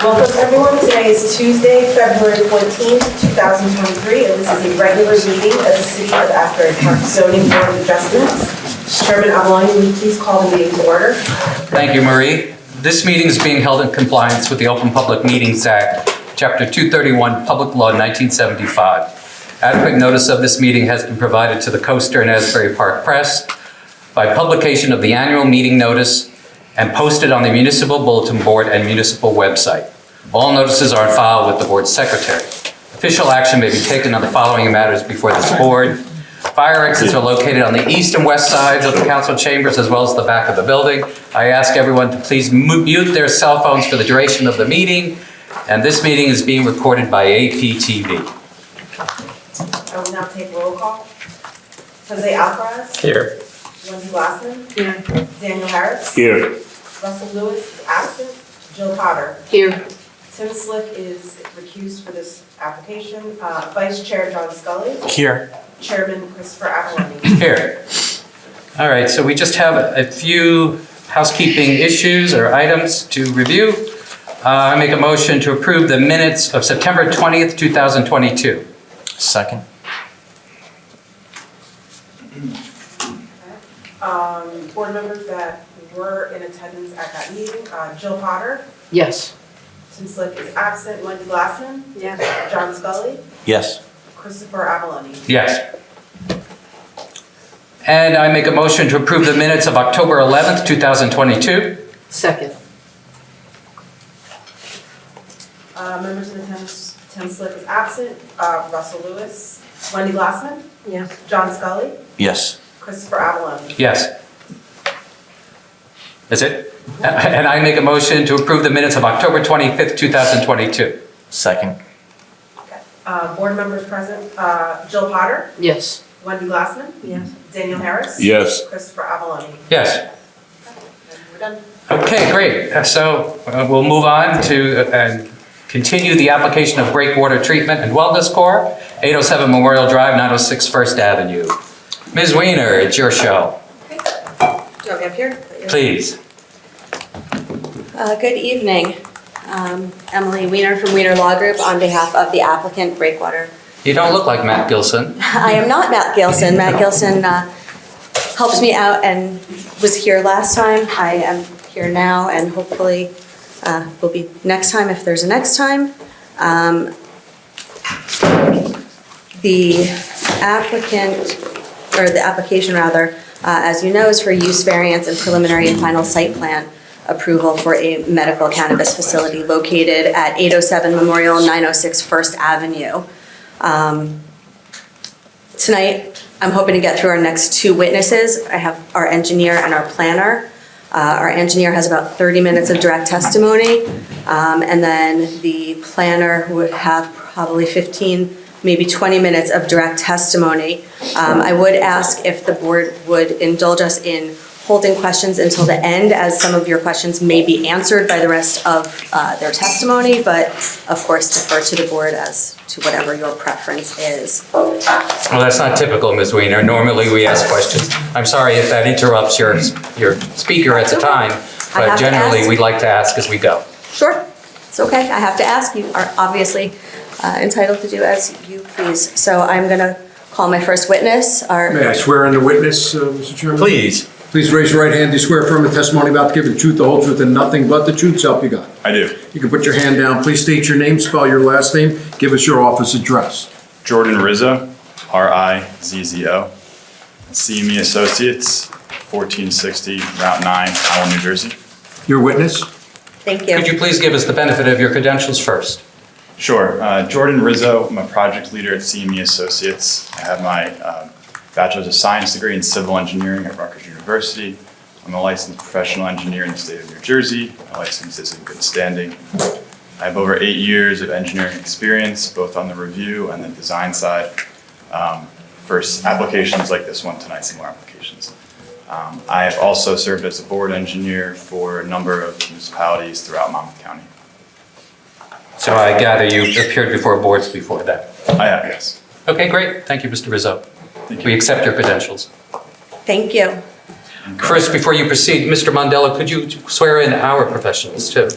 Welcome everyone. Today is Tuesday, February 14th, 2023, and this is a regular meeting of the City of Asbury Park Zoning Board of Adjustments. Chairman Avalon, will you please call the meeting to order? Thank you, Marie. This meeting is being held in compliance with the Open Public Meetings Act, Chapter 231, Public Law 1975. Adequate notice of this meeting has been provided to the Coaster and Asbury Park Press by publication of the annual meeting notice and posted on the municipal bulletin board and municipal website. All notices are on file with the board secretary. Official action may be taken on the following matters before this board. Fire exits are located on the east and west sides of the council chambers as well as the back of the building. I ask everyone to please mute their cell phones for the duration of the meeting, and this meeting is being recorded by APTV. I will now take roll call. Jose Alvarez. Here. Wendy Glassman. Here. Daniel Harris. Here. Russell Lewis is absent. Jill Potter. Here. Tim Slick is recused for this application. Vice Chair John Scully. Here. Chairman Christopher Avalon. Here. All right, so we just have a few housekeeping issues or items to review. I make a motion to approve the minutes of September 20th, 2022. Second. Board members that were in attendance at that meeting, Jill Potter. Yes. Tim Slick is absent. Wendy Glassman. Yes. John Scully. Yes. Christopher Avalon. Yes. And I make a motion to approve the minutes of October 11th, 2022. Second. Members in attendance, Tim Slick is absent. Russell Lewis. Wendy Glassman. Yes. John Scully. Yes. Christopher Avalon. Yes. Is it? And I make a motion to approve the minutes of October 25th, 2022. Second. Okay. Board members present, Jill Potter. Yes. Wendy Glassman. Yes. Daniel Harris. Yes. Christopher Avalon. Yes. And we're done. Okay, great. So we'll move on to and continue the application of Breakwater Treatment and Wellness Corps, 807 Memorial Drive, 906 First Avenue. Ms. Weiner, it's your show. Do you want me up here? Please. Good evening. Emily Weiner from Weiner Law Group on behalf of the applicant Breakwater. You don't look like Matt Gilson. I am not Matt Gilson. Matt Gilson helps me out and was here last time. I am here now and hopefully will be next time if there's a next time. The applicant, or the application rather, as you know, is for use variance and preliminary and final site plan approval for a medical cannabis facility located at 807 Memorial, 906 First Avenue. Tonight, I'm hoping to get through our next two witnesses. I have our engineer and our planner. Our engineer has about 30 minutes of direct testimony, and then the planner would have probably 15, maybe 20 minutes of direct testimony. I would ask if the board would indulge us in holding questions until the end, as some of your questions may be answered by the rest of their testimony, but of course defer to the board as to whatever your preference is. Well, that's not typical, Ms. Weiner. Normally we ask questions. I'm sorry if that interrupts your speaker at the time, but generally we'd like to ask as we go. Sure, it's okay. I have to ask. You are obviously entitled to do as you please. So I'm going to call my first witness. May I swear in the witness, Mr. Chairman? Please. Please raise your right hand. Do you swear affirm the testimony about to give the truth, the whole truth, and nothing but the truth, so help you God? I do. You can put your hand down. Please state your name, spell your last name, give us your office address. Jordan Rizzo, R-I-Z-Z-O. CME Associates, 1460 Route 9, Howell, New Jersey. Your witness? Thank you. Could you please give us the benefit of your credentials first? Sure. Jordan Rizzo, I'm a project leader at CME Associates. I have my Bachelor's of Science degree in Civil Engineering at Rutgers University. I'm a licensed professional engineer in the state of New Jersey. My license is in good standing. I have over 8 years of engineering experience, both on the review and the design side, for applications like this one tonight, similar applications. I have also served as a board engineer for a number of municipalities throughout Monmouth County. So I gather you appeared before boards before that. I have, yes. Okay, great. Thank you, Mr. Rizzo. Thank you. We accept your credentials. Thank you. Chris, before you proceed, Mr. Mondello, could you swear in our professionals too?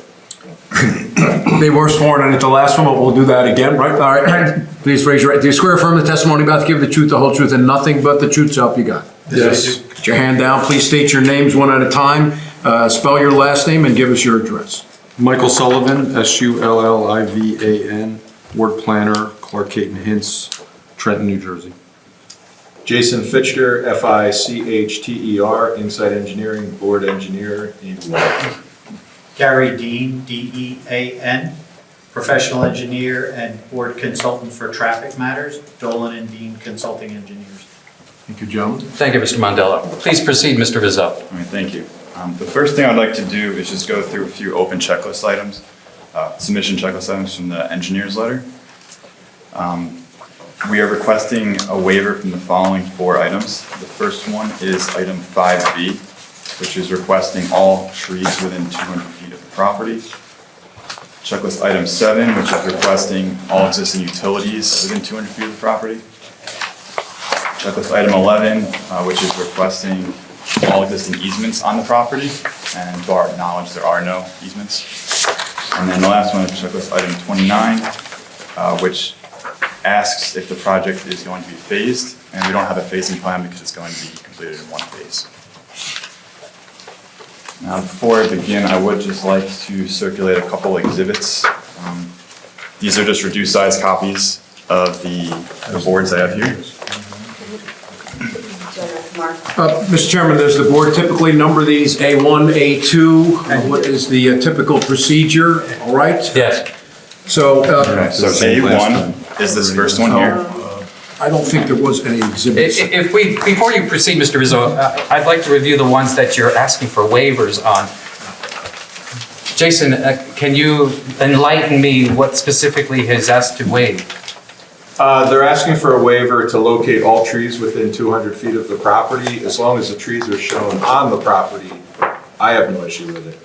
They were sworn in at the last one, but we'll do that again, right? All right, please raise your right. Do you swear or affirm the testimony about to give the truth, the whole truth, and nothing but the truth, so help you God? Yes. Put your hand down. Please state your names one at a time. Spell your last name and give us your address. Michael Sullivan, Sullivan, ward planner, Clark Caton Hints, Trenton, New Jersey. Jason Fichter, Fichter, Inside Engineering, Board Engineer in Warren. Gary Dean, Dean, professional engineer and board consultant for traffic matters, Dolan and Dean Consulting Engineers. Thank you, gentlemen. Thank you, Mr. Mondello. Please proceed, Mr. Rizzo. All right, thank you. The first thing I'd like to do is just go through a few open checklist items, submission checklist items from the engineer's letter. We are requesting a waiver from the following 4 items. The first one is item 5B, which is requesting all trees within 200 feet of the property. Checklist item 7, which is requesting all existing utilities within 200 feet of the property. Checklist item 11, which is requesting all existing easements on the property, and to our knowledge, there are no easements. And then the last one is checklist item 29, which asks if the project is going to be phased, and we don't have a phasing plan because it's going to be completed in one phase. Now, before I begin, I would just like to circulate a couple exhibits. These are just reduced size copies of the boards I have here. Mr. Chairman, does the board typically number these A1, A2? What is the typical procedure? All right? Yes. So, So A1 is this first one here. I don't think there was any exhibits. Before you proceed, Mr. Rizzo, I'd like to review the ones that you're asking for waivers on. Jason, can you enlighten me what specifically is asked to waive? They're asking for a waiver to locate all trees within 200 feet of the property. As long as the trees are shown on the property, I have no issue with it.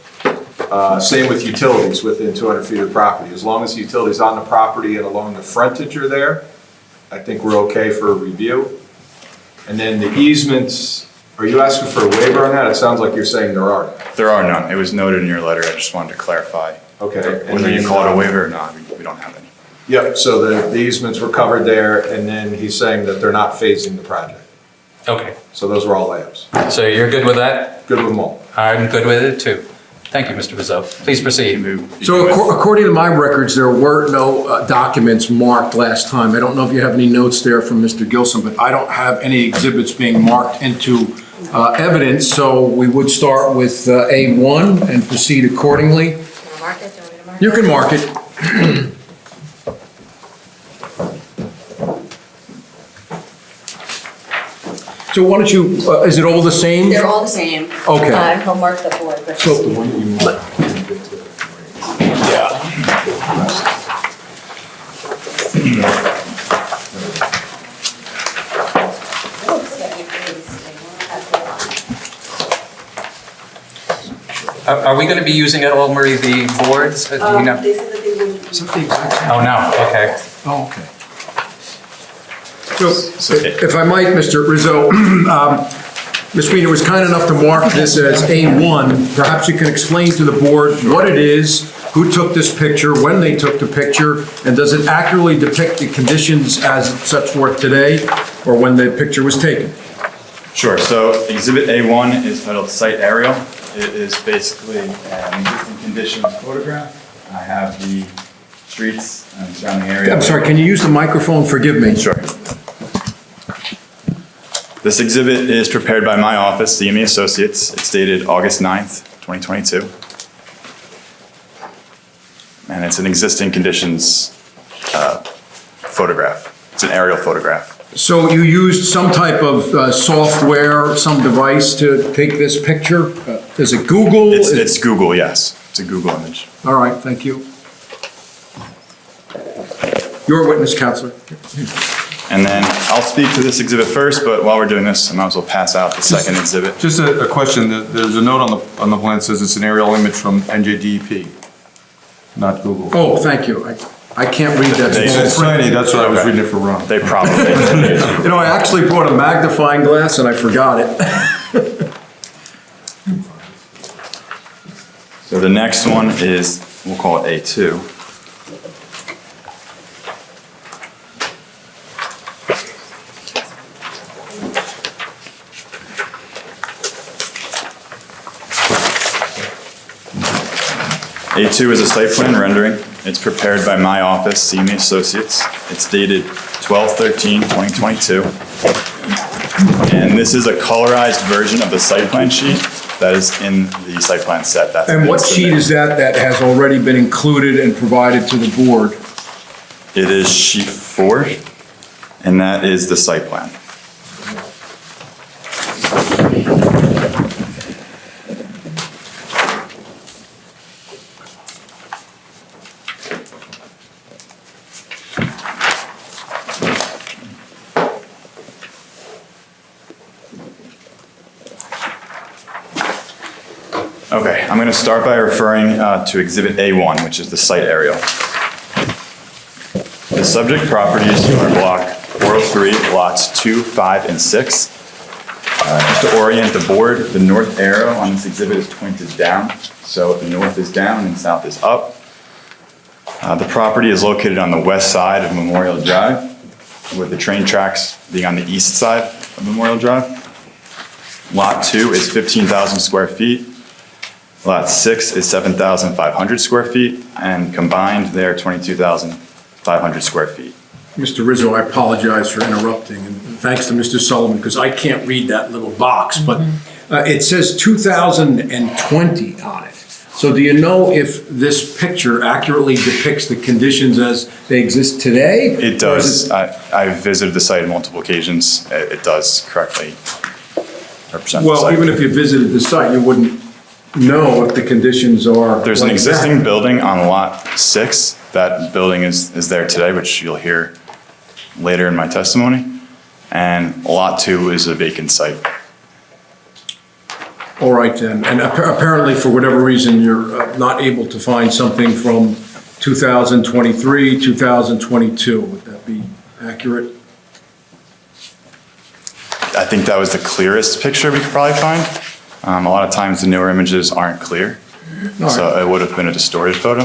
Same with utilities within 200 feet of the property. As long as the utilities on the property and along the frontage are there, I think we're okay for a review. And then the easements, are you asking for a waiver on that? It sounds like you're saying there are. There are none. It was noted in your letter. I just wanted to clarify. Okay. Whether you call it a waiver or not, we don't have any. Yep, so the easements were covered there, and then he's saying that they're not phasing the project. Okay, So those were all layups. so you're good with that? Good with them all. I'm good with it too. Thank you, Mr. Rizzo. Please proceed. So according to my records, there were no documents marked last time. I don't know if you have any notes there from Mr. Gilson, but I don't have any exhibits being marked into evidence, so we would start with A1 and proceed accordingly. Can I mark it? Do you want me to mark it? You can mark it. So why don't you, is it all the same? They're all the same. Okay. He'll mark the board, but. So, Are we going to be using at all, Marie, the boards? Do you know? They said that they would. Oh, no, okay. oh, okay. So, if I might, Mr. Rizzo, Ms. Green was kind enough to mark this as A1. Perhaps you can explain to the board what it is, who took this picture, when they took the picture, and does it accurately depict the conditions as set forth today, or when the picture was taken? Sure, so Exhibit A1 is titled Site Aerial. It is basically an existing conditions photograph. I have the streets and surrounding area. I'm sorry, can you use the microphone? Forgive me. Sure. This exhibit is prepared by my office, CME Associates. It's dated August 9th, 2022. And it's an existing conditions photograph. It's an aerial photograph. So you used some type of software, some device to take this picture? Is it Google? It's Google, yes. It's a Google image. All right, thank you. Your witness, Counselor. And then I'll speak to this exhibit first, but while we're doing this, I might as well pass out the second exhibit. Just a question, there's a note on the plan that says it's an aerial image from NJDEP, not Google. Oh, thank you. I can't read that It's small print. tiny, that's what I was reading it for Ron. They probably. You know, I actually brought a magnifying glass and I forgot it. So the next one is we'll call it A2. A2 is a site plan rendering. It's prepared by my office, CME Associates. It's dated 12/13/2022. And this is a colorized version of the site plan sheet that is in the site plan set. That's And been what sheet submitted. is that has already been included and provided to the board? It is sheet 4, and that is the site plan. Okay, I'm going to start by referring to Exhibit A1, which is the site aerial. The subject properties are Block 403, Lots 2, 5, and 6. Just to orient the board, the north arrow on this exhibit is pointed down, so the north is down and south is up. The property is located on the west side of Memorial Drive, with the train tracks being on the east side of Memorial Drive. Lot 2 is 15,000 square feet. Lot 6 is 7,500 square feet, and combined, they're 22,500 square feet. Mr. Rizzo, I apologize for interrupting, and thanks to Mr. Sullivan, because I can't read that little box, but it says 2020 on it. So do you know if this picture accurately depicts the conditions as they exist today? It does. I've visited the site on multiple occasions. It does correctly represent the Well, site. even if you visited the site, you wouldn't know if the conditions are There's an like that. existing building on Lot 6. That building is there today, which you'll hear later in my testimony. And Lot 2 is a vacant site. All right then, and apparently for whatever reason, you're not able to find something from 2023, 2022. Would that be accurate? I think that was the clearest picture we could probably find. A lot of times the newer images aren't clear, All so right. it would have been a distorted photo.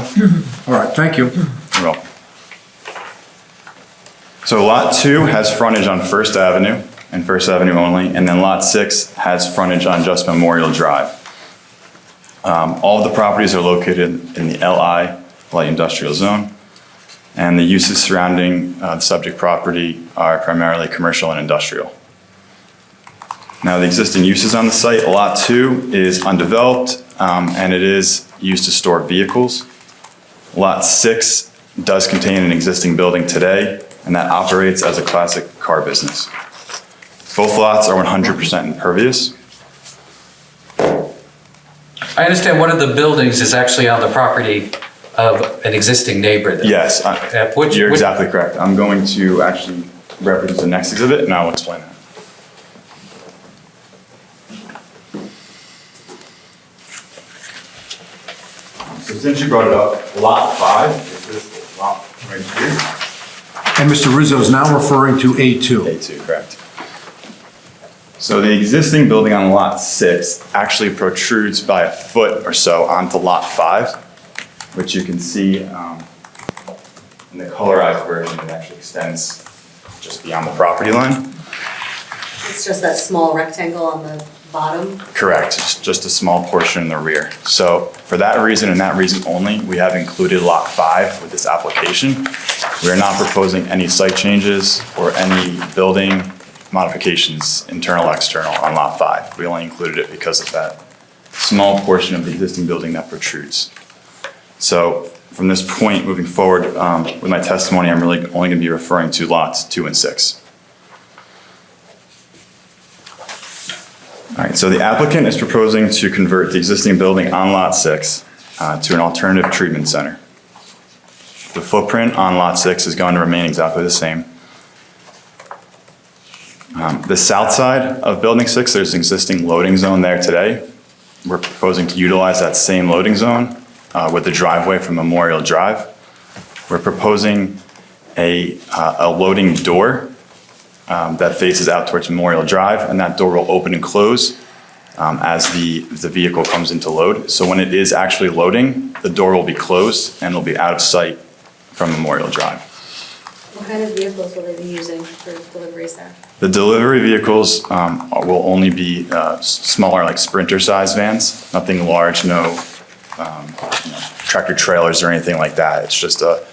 All right, thank you. You're welcome. So Lot 2 has frontage on First Avenue and First Avenue only, and then Lot 6 has frontage on just Memorial Drive. All of the properties are located in the LI, Light Industrial Zone, and the uses surrounding the subject property are primarily commercial and industrial. Now, the existing uses on the site, Lot 2 is undeveloped, and it is used to store vehicles. Lot 6 does contain an existing building today, and that operates as a classic car business. Both lots are 100% impervious. I understand one of the buildings is actually on the property of an existing neighbor. then. Yes, you're which- exactly correct. I'm going to actually reference the next exhibit, and I'll explain that. So since you brought it up, Lot 5 is this lot right here. And Mr. Rizzo is now referring to A2. A2, correct. So the existing building on Lot 6 actually protrudes by a foot or so onto Lot 5, which you can see in the colorized version. It actually extends just beyond the property line. It's just that small rectangle on the bottom. Correct, it's just a small portion in the rear. So for that reason and that reason only, we have included Lot 5 with this application. We are not proposing any site changes or any building modifications, internal, external, on Lot 5. We only included it because of that small portion of the existing building that protrudes. So from this point moving forward with my testimony, I'm really only going to be referring to lots 2 and 6. All right, so the applicant is proposing to convert the existing building on Lot 6 to an alternative treatment center. The footprint on Lot 6 is going to remain exactly the same. The south side of Building 6, there's an existing loading zone there today. We're proposing to utilize that same loading zone with the driveway from Memorial Drive. We're proposing a loading door that faces out towards Memorial Drive, and that door will open and close as the vehicle comes into load. So when it is actually loading, the door will be closed and it'll be out of sight from Memorial Drive. What kind of vehicles will they be using for deliveries there? The delivery vehicles will only be smaller, like Sprinter-sized vans, nothing large, no tractor trailers or anything like that. It's just a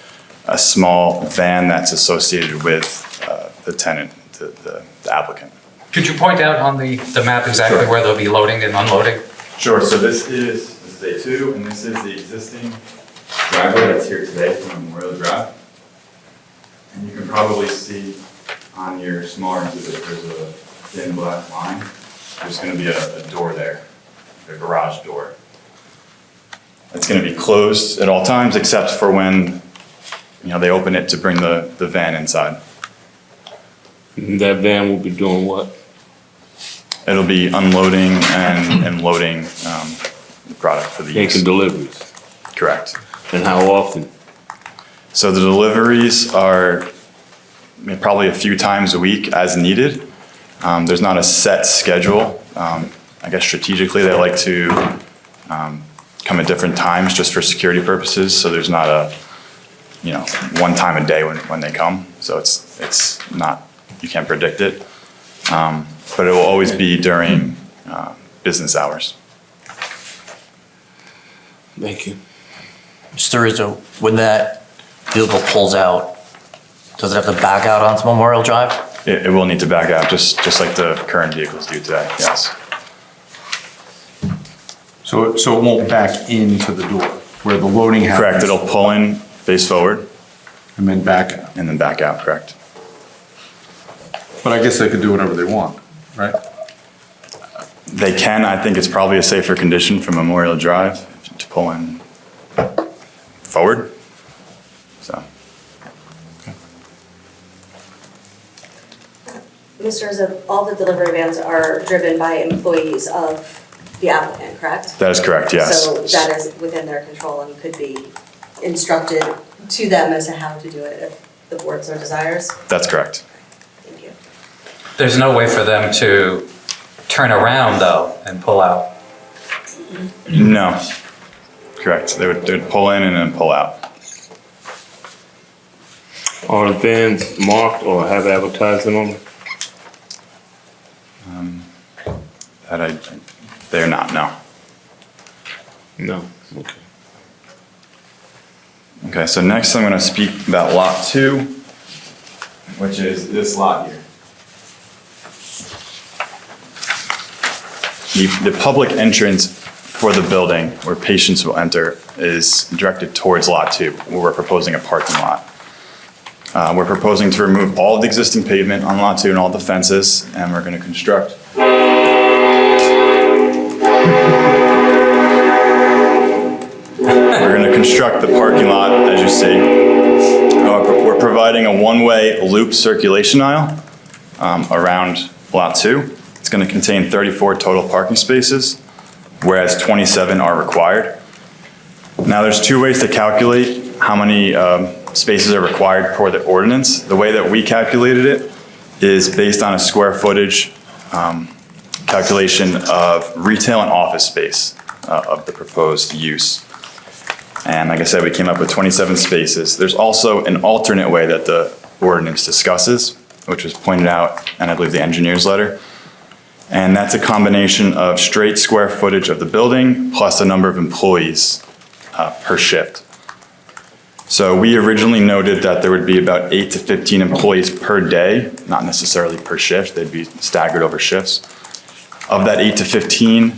small van that's associated with the tenant, the applicant. Could you point out on the map exactly Sure. where they'll be loading and unloading? Sure, so this is A2, and this is the existing driveway that's here today from Memorial Drive. And you can probably see on your smaller exhibit, there's a thin black line. There's gonna be a door there, a garage door. It's gonna be closed at all times except for when, they open it to bring the van inside. That van will be doing what? It'll be unloading and loading the product for the use. Making deliveries. Correct. And how often? So the deliveries are probably a few times a week as needed. There's not a set schedule. I guess strategically they like to come at different times just for security purposes. So there's not a, one time a day when they come. So it's not, you can't predict it. But it will always be during business hours. Thank you. Mr. Rizzo, when that vehicle pulls out, does it have to back out onto Memorial Drive? It will need to back out, just like the current vehicles do today, yes. So it won't back into the door where the loading happens? Correct, it'll pull in, face forward, And then back out? and then back out, correct. But I guess they could do whatever they want, right? They can, I think it's probably a safer condition for Memorial Drive to pull in forward, so. Mr. Rizzo, all the delivery vans are driven by employees of the applicant, correct? That is correct, yes. So that is within their control and could be instructed to them as to how to do it if the board so desires? That's correct. Thank you. There's no way for them to turn around though and pull out. No, correct. They would pull in and then pull out. Are the vans marked or have advertising on them? They're not, no. No. Okay. Okay, so next I'm gonna speak about lot 2, which is this lot here. The public entrance for the building where patients will enter is directed towards lot 2, where we're proposing a parking lot. We're proposing to remove all of the existing pavement on lot 2 and all the fences, and we're gonna construct the parking lot, as you see. We're providing a one-way loop circulation aisle around lot 2. It's going to contain 34 total parking spaces, whereas 27 are required. Now, there's two ways to calculate how many spaces are required per the ordinance. The way that we calculated it is based on a square footage calculation of retail and office space of the proposed use. And like I said, we came up with 27 spaces. There's also an alternate way that the ordinance discusses, which was pointed out in, I believe, the engineer's letter. And that's a combination of straight square footage of the building plus the number of employees per shift. So we originally noted that there would be about 8 to 15 employees per day, not necessarily per shift. They'd be staggered over shifts. Of that 8 to 15,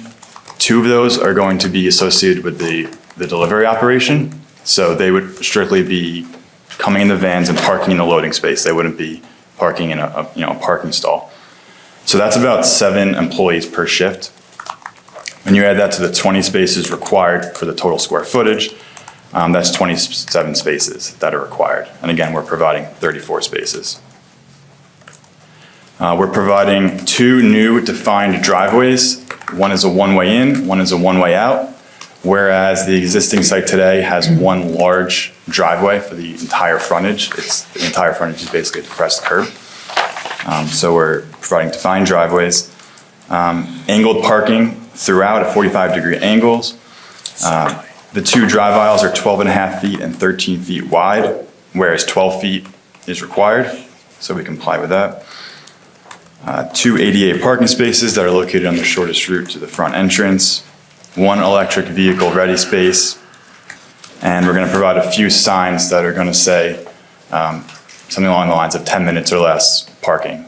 2 of those are going to be associated with the delivery operation. So they would strictly be coming in the vans and parking in the loading space. They wouldn't be parking in a parking stall. So that's about 7 employees per shift. When you add that to the 20 spaces required for the total square footage, that's 27 spaces that are required. And again, we're providing 34 spaces. We're providing 2 new defined driveways. One is a one-way in, one is a one-way out, whereas the existing site today has one large driveway for the entire frontage. The entire frontage is basically a depressed curb. So we're providing defined driveways. Angled parking throughout at 45-degree angles. The two drive aisles are 12.5 feet and 13 feet wide, whereas 12 feet is required, so we comply with that. Two ADA parking spaces that are located on the shortest route to the front entrance, one electric vehicle ready space, and we're going to provide a few signs that are going to say something along the lines of 10 minutes or less parking.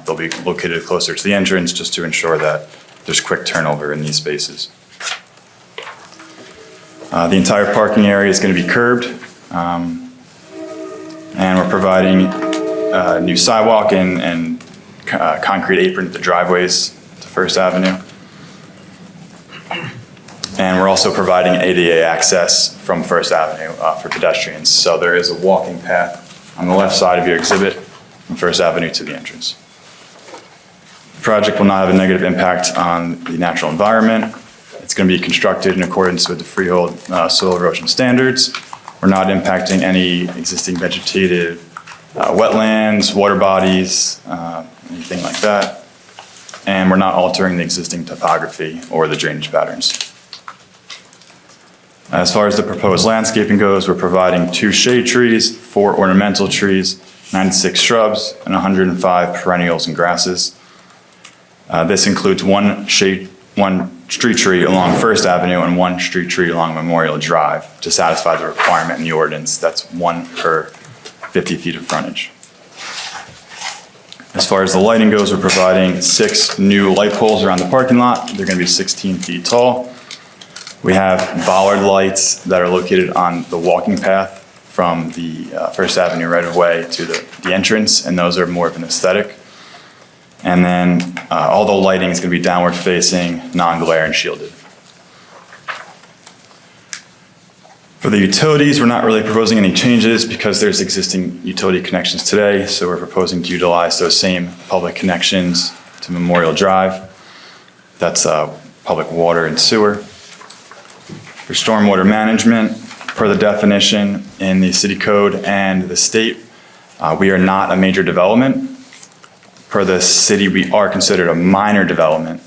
They'll be located closer to the entrance just to ensure that there's quick turnover in these spaces. The entire parking area is going to be curbed, and we're providing a new sidewalk and concrete apron at the driveways to First Avenue. And we're also providing ADA access from First Avenue for pedestrians. So there is a walking path on the left side of your exhibit from First Avenue to the entrance. The project will not have a negative impact on the natural environment. It's going to be constructed in accordance with the Freehold soil erosion standards. We're not impacting any existing vegetative wetlands, water bodies, anything like that. And we're not altering the existing topography or the drainage patterns. As far as the proposed landscaping goes, we're providing 2 shade trees, 4 ornamental trees, 96 shrubs, and 105 perennials and grasses. This includes one street tree along First Avenue and 1 street tree along Memorial Drive to satisfy the requirement in the ordinance. That's 1 per 50 feet of frontage. As far as the lighting goes, we're providing 6 new light poles around the parking lot. They're going to be 16 feet tall. We have bollard lights that are located on the walking path from the First Avenue right-of-way to the entrance, and those are more of an aesthetic. And then all the lighting is going to be downward facing, non-glare, and shielded. For the utilities, we're not really proposing any changes because there's existing utility connections today, so we're proposing to utilize those same public connections to Memorial Drive. That's public water and sewer. For stormwater management, per the definition in the city code and the state, we are not a major development. Per the city, we are considered a minor development,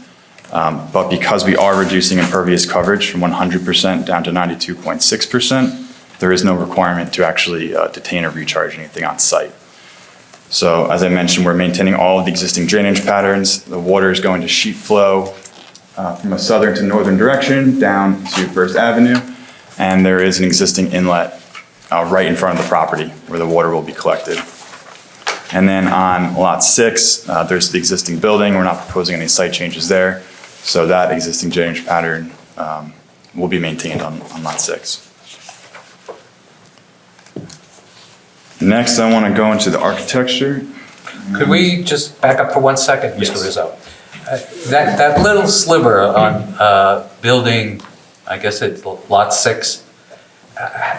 but because we are reducing impervious coverage from 100% down to 92.6%, there is no requirement to actually detain or recharge anything on site. So as I mentioned, we're maintaining all of the existing drainage patterns. The water is going to sheet flow from a southern to northern direction down to First Avenue, and there is an existing inlet right in front of the property where the water will be collected. And then on lot 6, there's the existing building. We're not proposing any site changes there, so that existing drainage pattern will be maintained on lot 6. Next, I want to go into the architecture. Could we just back up for 1 second, Mr. Yes. Rizzo? That little sliver on building, I guess it's lot 6,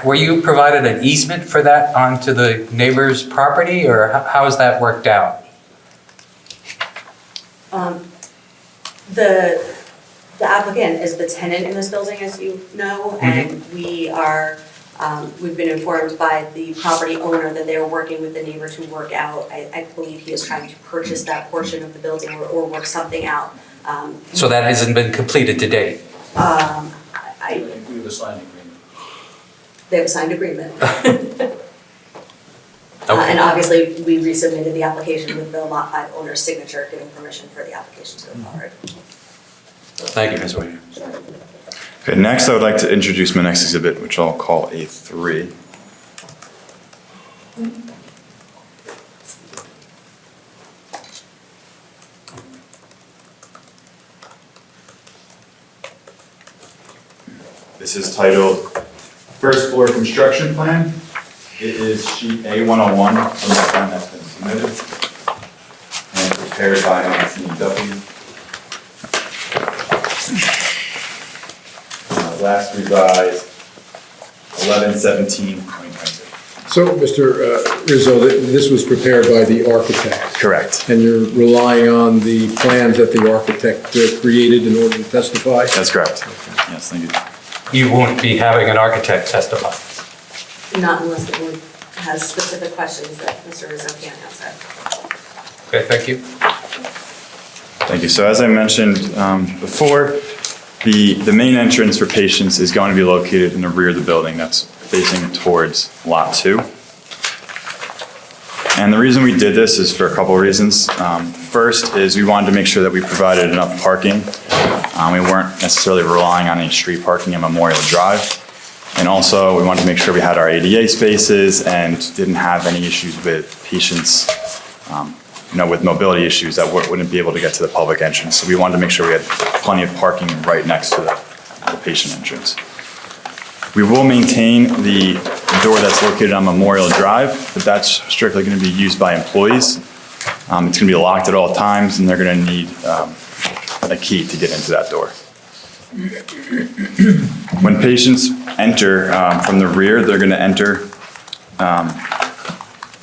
were you provided an easement for that onto the neighbor's property, or how has that worked out? The applicant is the tenant in this building, as you know, and we are, we've been informed by the property owner that they are working with the neighbor to work out. I believe he is trying to purchase that portion of the building or work something out. So that hasn't been completed to date? We have a signed agreement. They have a signed agreement. And obviously, we resubmitted the application with the Lot 5 owner's signature, giving permission for the application to go forward. Thank you, Ms. Williams. Okay, next I would like to introduce my next exhibit, which I'll call A3. This is titled First Floor Construction Plan. It is sheet A101 from the plan that's been submitted and prepared by APTV. Last revised 11/17/2022. So, Mr. Rizzo, this was prepared by the architect, Correct. and you're relying on the plans that the architect created in order to testify? That's correct. Yes, thank you. You won't be having an architect testify? Not unless the board has specific questions that Mr. Rizzo can't answer. Okay, thank you. Thank you. So as I mentioned before, The main entrance for patients is going to be located in the rear of the building that's facing towards Lot 2. And the reason we did this is for a couple of reasons. First is we wanted to make sure that we provided enough parking. We weren't necessarily relying on any street parking on Memorial Drive. And also, we wanted to make sure we had our ADA spaces and didn't have any issues with patients, with mobility issues that wouldn't be able to get to the public entrance. So we wanted to make sure we had plenty of parking right next to the patient entrance. We will maintain the door that's located on Memorial Drive, but that's strictly going to be used by employees. It's going to be locked at all times, and they're going to need a key to get into that door. When patients enter from the rear, they're going to enter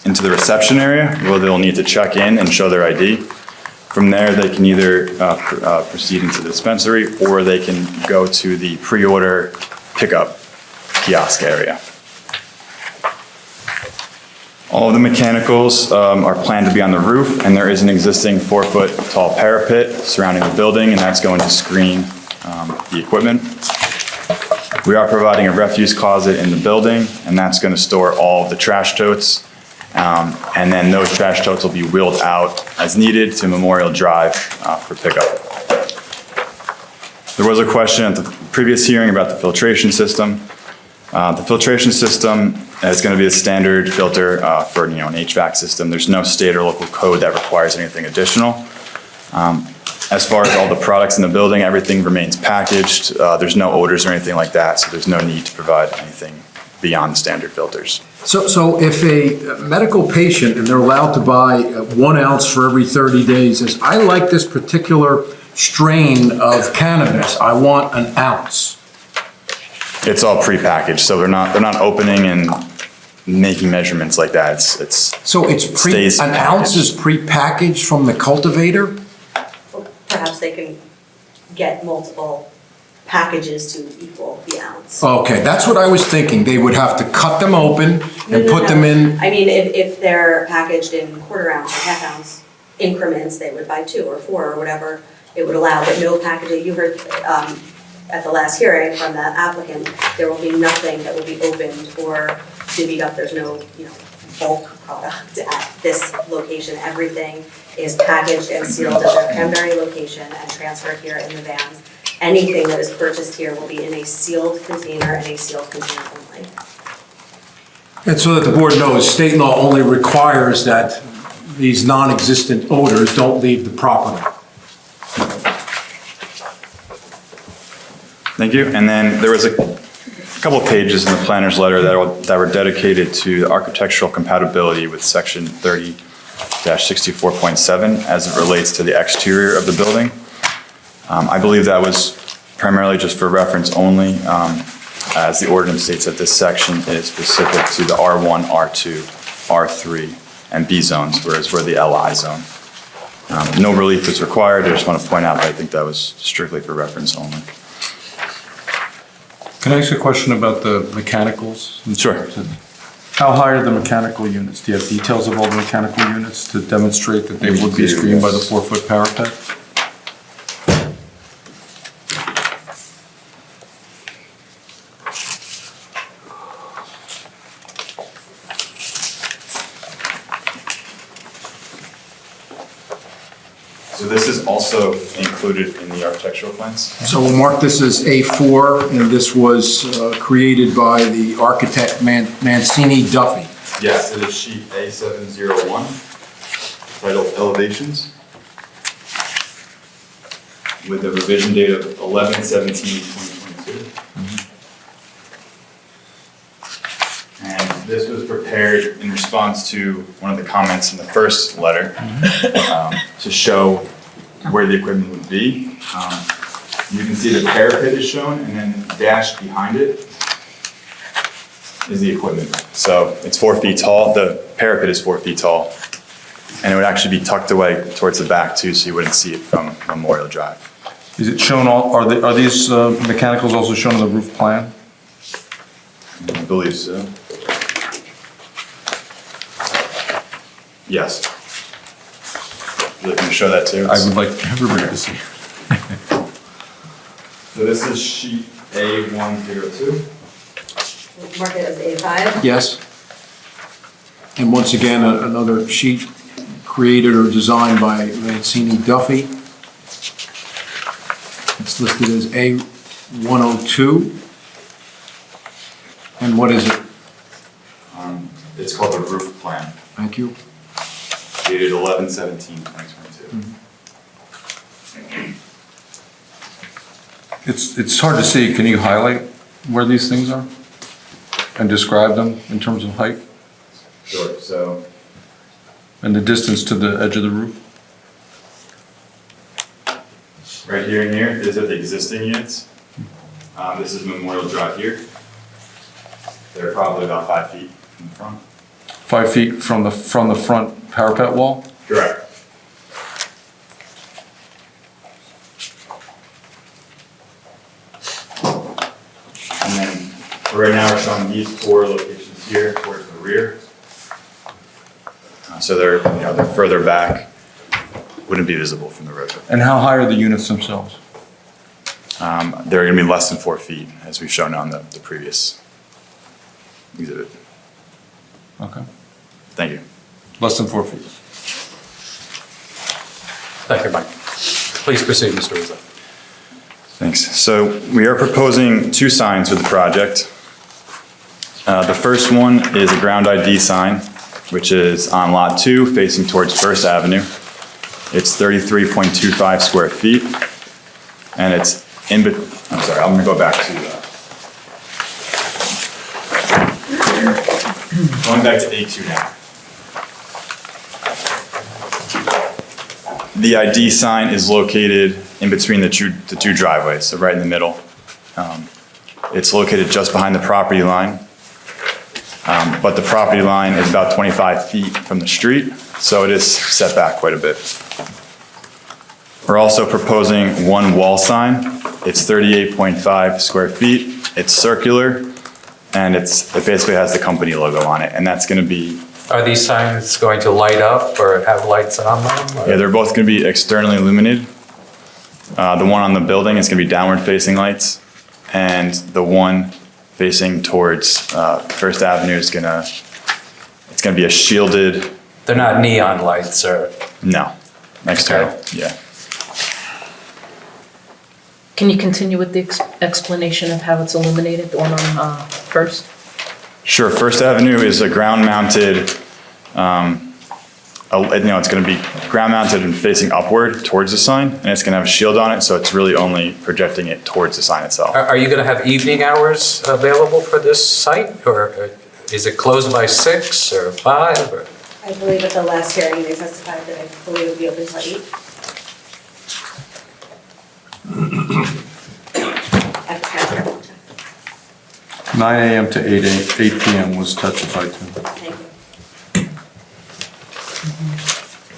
into the reception area where they'll need to check in and show their ID. From there, they can either proceed into the dispensary or they can go to the pre-order pickup kiosk area. All of the mechanicals are planned to be on the roof, and there is an existing 4-foot tall parapet surrounding the building, and that's going to screen the equipment. We are providing a refuse closet in the building, and that's going to store all of the trash totes. And then those trash totes will be wheeled out as needed to Memorial Drive for pickup. There was a question at the previous hearing about the filtration system. The filtration system is going to be a standard filter for an HVAC system. There's no state or local code that requires anything additional. As far as all the products in the building, everything remains packaged. There's no odors or anything like that, so there's no need to provide anything beyond the standard filters. So if a medical patient, and they're allowed to buy 1 ounce for every 30 days, says, I like this particular strain of cannabis, I want an ounce. It's all prepackaged, so they're not opening and making measurements like that. So an ounce is prepackaged from the cultivator? Perhaps they can get multiple packages to equal the ounce. Okay, that's what I was thinking. They would have to cut them open and put them in. I mean, if they're packaged in quarter ounce or half ounce increments, they would buy 2 or 4 or whatever it would allow, but no packaging. You heard at the last hearing from the applicant, there will be nothing that will be opened or divvied up. There's no, bulk product at this location. Everything is packaged and sealed at their Cranberry location and transferred here in the vans. Anything that is purchased here will be in a sealed container and a sealed container only. And so that the board knows, state law only requires that these non-existent odors don't leave the property. Thank you. And then there was a couple of pages in the planner's letter that were dedicated to the architectural compatibility with section 30-64.7 as it relates to the exterior of the building. I believe that was primarily just for reference only, as the ordinance states that this section is specific to the R1, R2, R3, and B zones, whereas we're the LI zone. No relief is required. I just want to point out that I think that was strictly for reference only. Can I ask a question about the mechanicals? Sure. How high are the mechanical units? Do you have details of all the mechanical units to demonstrate that they would be screened by the 4-foot parapet? So this is also included in the architectural plans? So we'll mark this as A4, and this was created by the architect Mancini Duffy. Yes, it is sheet A701, titled Elevations, with a revision date of 11/17/2022. And this was prepared in response to one of the comments in the first letter to show where the equipment would be. You can see the parapet is shown, and then dashed behind it is the equipment. So it's 4 feet tall. The parapet is 4 feet tall, and it would actually be tucked away towards the back too, so you wouldn't see it from Memorial Drive. Is it shown, are these mechanicals also shown on the roof plan? I believe so. Yes. Would you like me to show that too? I would like everybody to see. So this is sheet A102. Mark it as A5. Yes. And once again, another sheet created or designed by Mancini Duffy. It's listed as A102. And what is it? It's called the roof plan, Thank you. dated 11/17/2022. It's hard to see. Can you highlight where these things are? And describe them in terms of height Sure, so and the distance to the edge of the roof? right here and here, these are the existing units. This is Memorial Drive here. They're probably about 5 feet in the front. 5 feet from the front parapet wall? Correct. And then, right now, we're showing these 4 locations here towards the rear. So they're, they're further back, wouldn't be visible from the road. And how high are the units themselves? They're gonna be less than 4 feet, as we've shown on the previous exhibit. Okay. Thank you. Less than 4 feet. Thank you, Mike. Please proceed, Mr. Rizzo. Thanks. So we are proposing 2 signs with the project. The first one is a ground ID sign, which is on lot 2 facing towards First Avenue. It's 33.25 square feet, and it's I'm sorry, I'm gonna go back to, going back to A2 now. The ID sign is located in between the two driveways, so right in the middle. It's located just behind the property line, but the property line is about 25 feet from the street, so it is set back quite a bit. We're also proposing 1 wall sign. It's 38.5 square feet. It's circular, and it basically has the company logo on it, and that's going to be. Are these signs going to light up or have lights on them? or- Yeah, they're both going to be externally illuminated. The one on the building is going to be downward facing lights, and the one facing towards First Avenue is it's going to be a shielded. They're not neon lights or? No, external. Okay. Yeah. Can you continue with the explanation of how it's illuminated, the one on First? Sure. First Avenue is a ground-mounted. It's going to be ground-mounted and facing upward towards the sign, and it's going to have a shield on it, so it's really only projecting it towards the sign itself. Are you going to have evening hours available for this site, or is it closed by 6 or 5? Or? I believe at the last hearing, they testified that I believe it would be open till 8. At the counter. 9 AM to 8 PM was testified to. Thank you.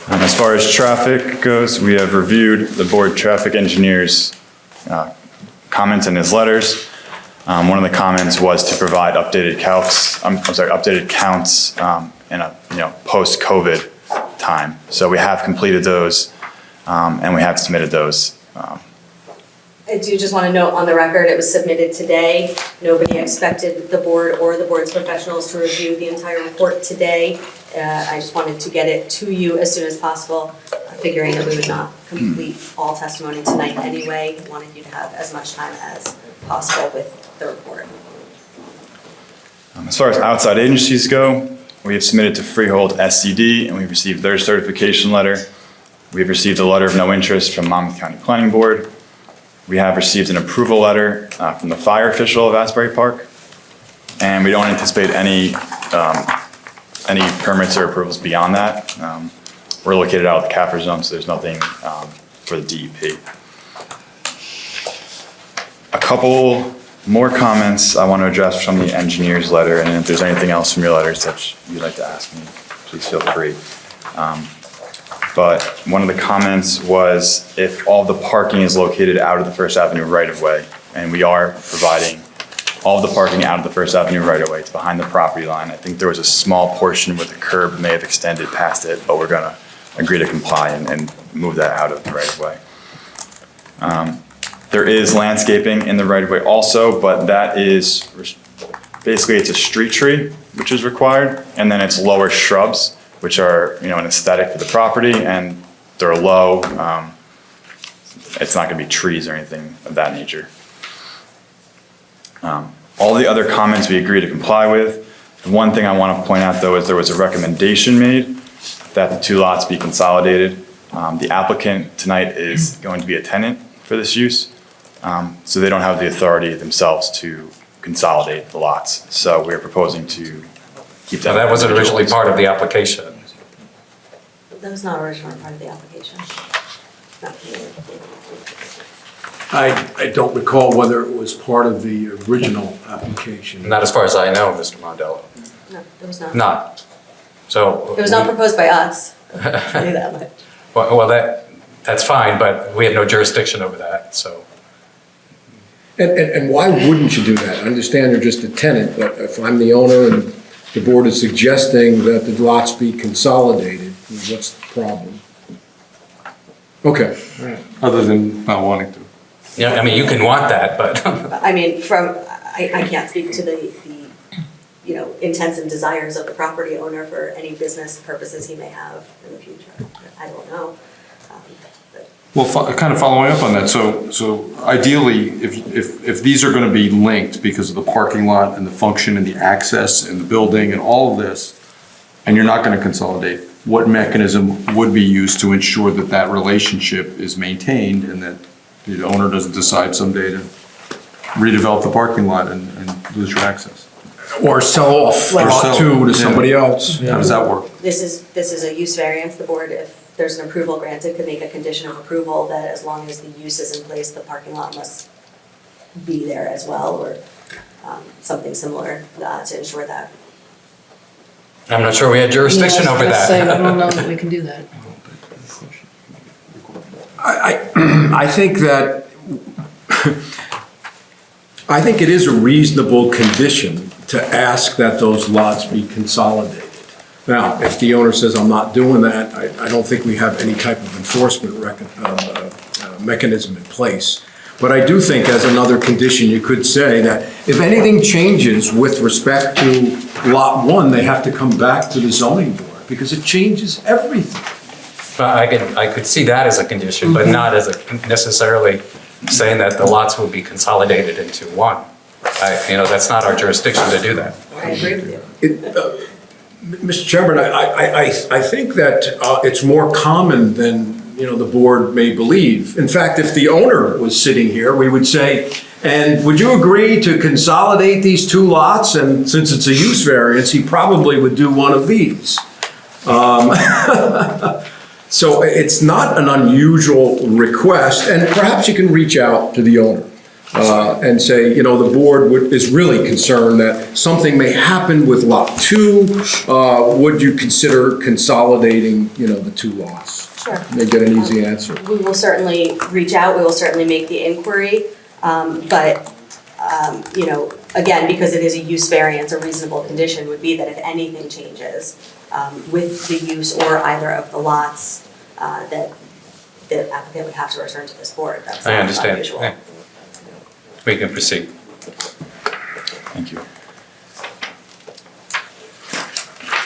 As far as traffic goes, we have reviewed the board traffic engineer's comments in his letters. One of the comments was to provide updated counts. Updated counts in a post-COVID time. So we have completed those, and we have submitted those. I do just want to note on the record, it was submitted today. Nobody expected the board or the board's professionals to review the entire report today. I just wanted to get it to you as soon as possible, figuring that we would not complete all testimony tonight anyway. Wanted you to have as much time as possible with the report. As far as outside agencies go, we have submitted to Freehold SCD, and we've received their certification letter. We've received a letter of no interest from Monmouth County Planning Board. We have received an approval letter from the fire official of Asbury Park, and we don't anticipate any permits or approvals beyond that. We're located out of the CAFR zone, so there's nothing for the DEP. A couple more comments I want to address from the engineer's letter, and if there's anything else from your letters that you'd like to ask me, please feel free. But one of the comments was if all the parking is located out of the First Avenue right-of-way, and we are providing all the parking out of the First Avenue right-of-way, it's behind the property line. I think there was a small portion where the curb may have extended past it, but we're gonna agree to comply and move that out of the right-of-way. There is landscaping in the right-of-way also, but that is, basically it's a street tree, which is required, and then it's lower shrubs, which are, an aesthetic for the property, and they're low. It's not gonna be trees or anything of that nature. All the other comments we agree to comply with. The one thing I want to point out, though, is there was a recommendation made that the two lots be consolidated. The applicant tonight is going to be a tenant for this use, so they don't have the authority themselves to consolidate the lots. So we're proposing to keep that. So that wasn't originally part of the application. That was not originally part of the application. No. I don't recall whether it was part of the original application. Not as far as I know, Mr. Mondello. No, it was not. Not. So. It was not proposed by us. I'll tell you that much. Well, that's fine, but we have no jurisdiction over that, so. And why wouldn't you do that? I understand you're just a tenant, but if I'm the owner and the board is suggesting that the lots be consolidated, what's the problem? Okay, all right. Other than not wanting to. Yeah, I mean, you can want that, but. I mean, I can't speak to the intents and desires of the property owner for any business purposes he may have in the future. I don't know. Well, kind of following up on that, so ideally, if these are gonna be linked because of the parking lot and the function and the access and the building and all of this, and you're not gonna consolidate, what mechanism would be used to ensure that that relationship is maintained and that the owner doesn't decide someday to redevelop the parking lot and lose your access? Or sell off lot two to somebody else. How does that work? This is a use variance. The board, if there's an approval granted, could make a condition of approval that as long as the use is in place, the parking lot must be there as well, or something similar to ensure that. I'm not sure we had jurisdiction Yeah, I was over gonna that. say, I don't know that we can do that. I think that, I think it is a reasonable condition to ask that those lots be consolidated. Now, if the owner says, I'm not doing that, I don't think we have any type of enforcement mechanism in place. But I do think as another condition, you could say that if anything changes with respect to lot one, they have to come back to the zoning board because it changes everything. I could see that as a condition, but not as necessarily saying that the lots will be consolidated into one. That's not our jurisdiction to do that. I agree with you. Mr. Chairman, I think that it's more common than, the board may believe. In fact, if the owner was sitting here, we would say, and would you agree to consolidate these two lots? And since it's a use variance, he probably would do one of these. So it's not an unusual request, and perhaps you can reach out to the owner and say, the board is really concerned that something may happen with lot two. Would you consider consolidating, the two lots? Sure. May get an easy answer. We will certainly reach out. We will certainly make the inquiry. But again, because it is a use variance, a reasonable condition would be that if anything changes with the use or either of the lots, that the applicant would have to return to this board. That's I not understand. unusual. Yeah. We can proceed. Thank you.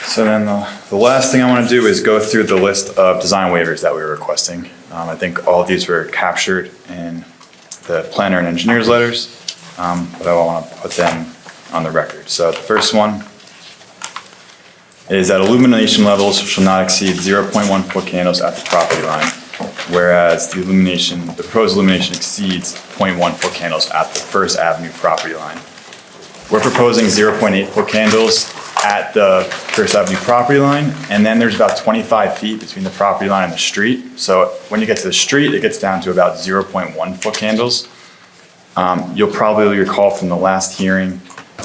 So then the last thing I want to do is go through the list of design waivers that we were requesting. I think all of these were captured in the planner and engineer's letters, but I want to put them on the record. So the first one is that illumination levels shall not exceed 0.1 foot candles at the property line, whereas the proposed illumination exceeds 0.1 foot candles at the First Avenue property line. We're proposing 0.8 foot candles at the First Avenue property line, and then there's about 25 feet between the property line and the street. So when you get to the street, it gets down to about 0.1 foot candles. You'll probably recall from the last hearing,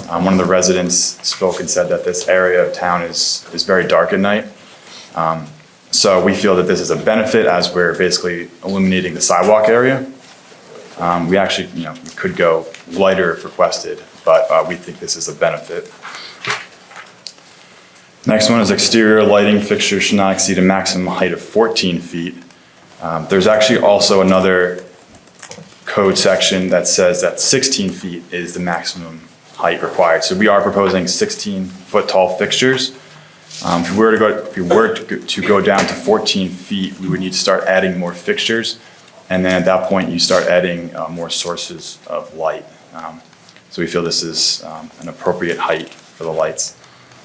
one of the residents spoke and said that this area of town is very dark at night. So we feel that this is a benefit as we're basically illuminating the sidewalk area. We actually, we could go lighter if requested, but we think this is a benefit. Next one is exterior lighting fixtures should not exceed a maximum height of 14 feet. There's actually also another code section that says that 16 feet is the maximum height required. So we are proposing 16-foot tall fixtures. If we were to go down to 14 feet, we would need to start adding more fixtures. And then at that point, you start adding more sources of light. So we feel this is an appropriate height for the lights.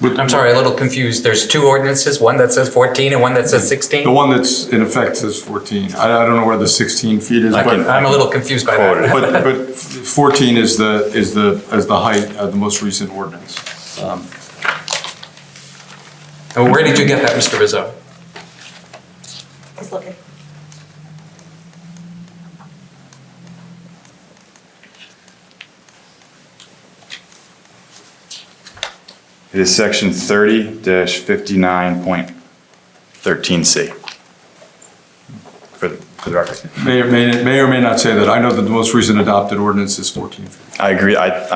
I'm sorry, a little confused. There's two ordinances, one that says 14 and one that says 16? The one that's in effect says 14. I don't know where the 16 feet is, but I'm a little confused by that. but 14 is the height of the most recent ordinance. And where did you get that, Mr. Rizzo? He's looking. It is section 30-59.13C. For the record. May or may not say that. I know that the most recent adopted ordinance is 14 feet. I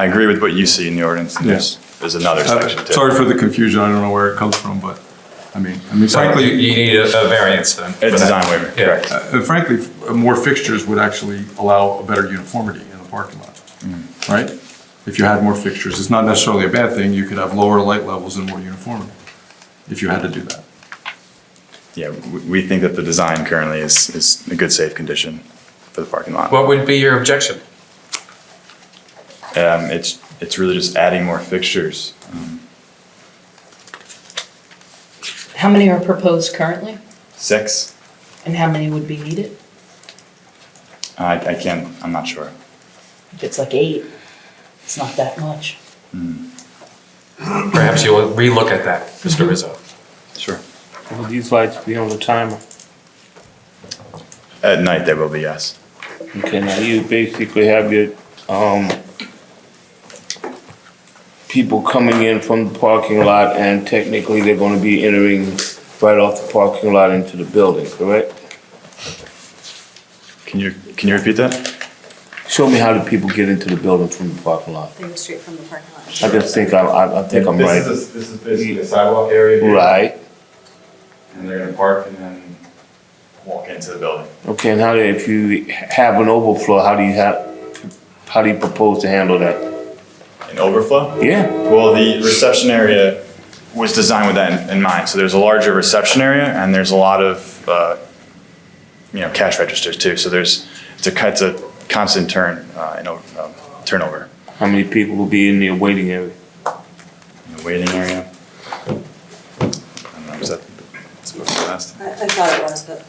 agree with what you see in the ordinance. And Yes. There's another section too. Sorry for the confusion. I don't know where it comes from, but I mean, So frankly, you need a variance then? A design waiver, Yeah. correct. frankly, more fixtures would actually allow a better uniformity in the parking lot, right? If you had more fixtures, it's not necessarily a bad thing. You could have lower light levels and more uniformity if you had to do that. Yeah, we think that the design currently is a good, safe condition for the parking lot. What would be your objection? It's really just adding more fixtures. How many are proposed currently? 6, And how many would be needed? I'm not sure. If it's like 8, it's not that much. Perhaps you'll relook at that, Mr. Rizzo. Sure. Will these lights be on the timer? At night, they will be, yes. Okay, now you basically have your, people coming in from the parking lot, and technically they're gonna be entering right off the parking lot into the building, correct? Can you repeat that? Show me how the people get into the building from the parking lot. They go straight from the parking lot. I just think I'm right. This is basically a sidewalk area here. Right, And they're gonna park and then walk into the building. okay, and if you have an overflow, how do you propose to handle that? An overflow? Yeah, Well, the reception area was designed with that in mind. So there's a larger reception area and there's a lot of, cash registers too. So it's a constant turnover. how many people will be in the waiting area? In the waiting area. I don't know, was that supposed to be last? I thought it was, but.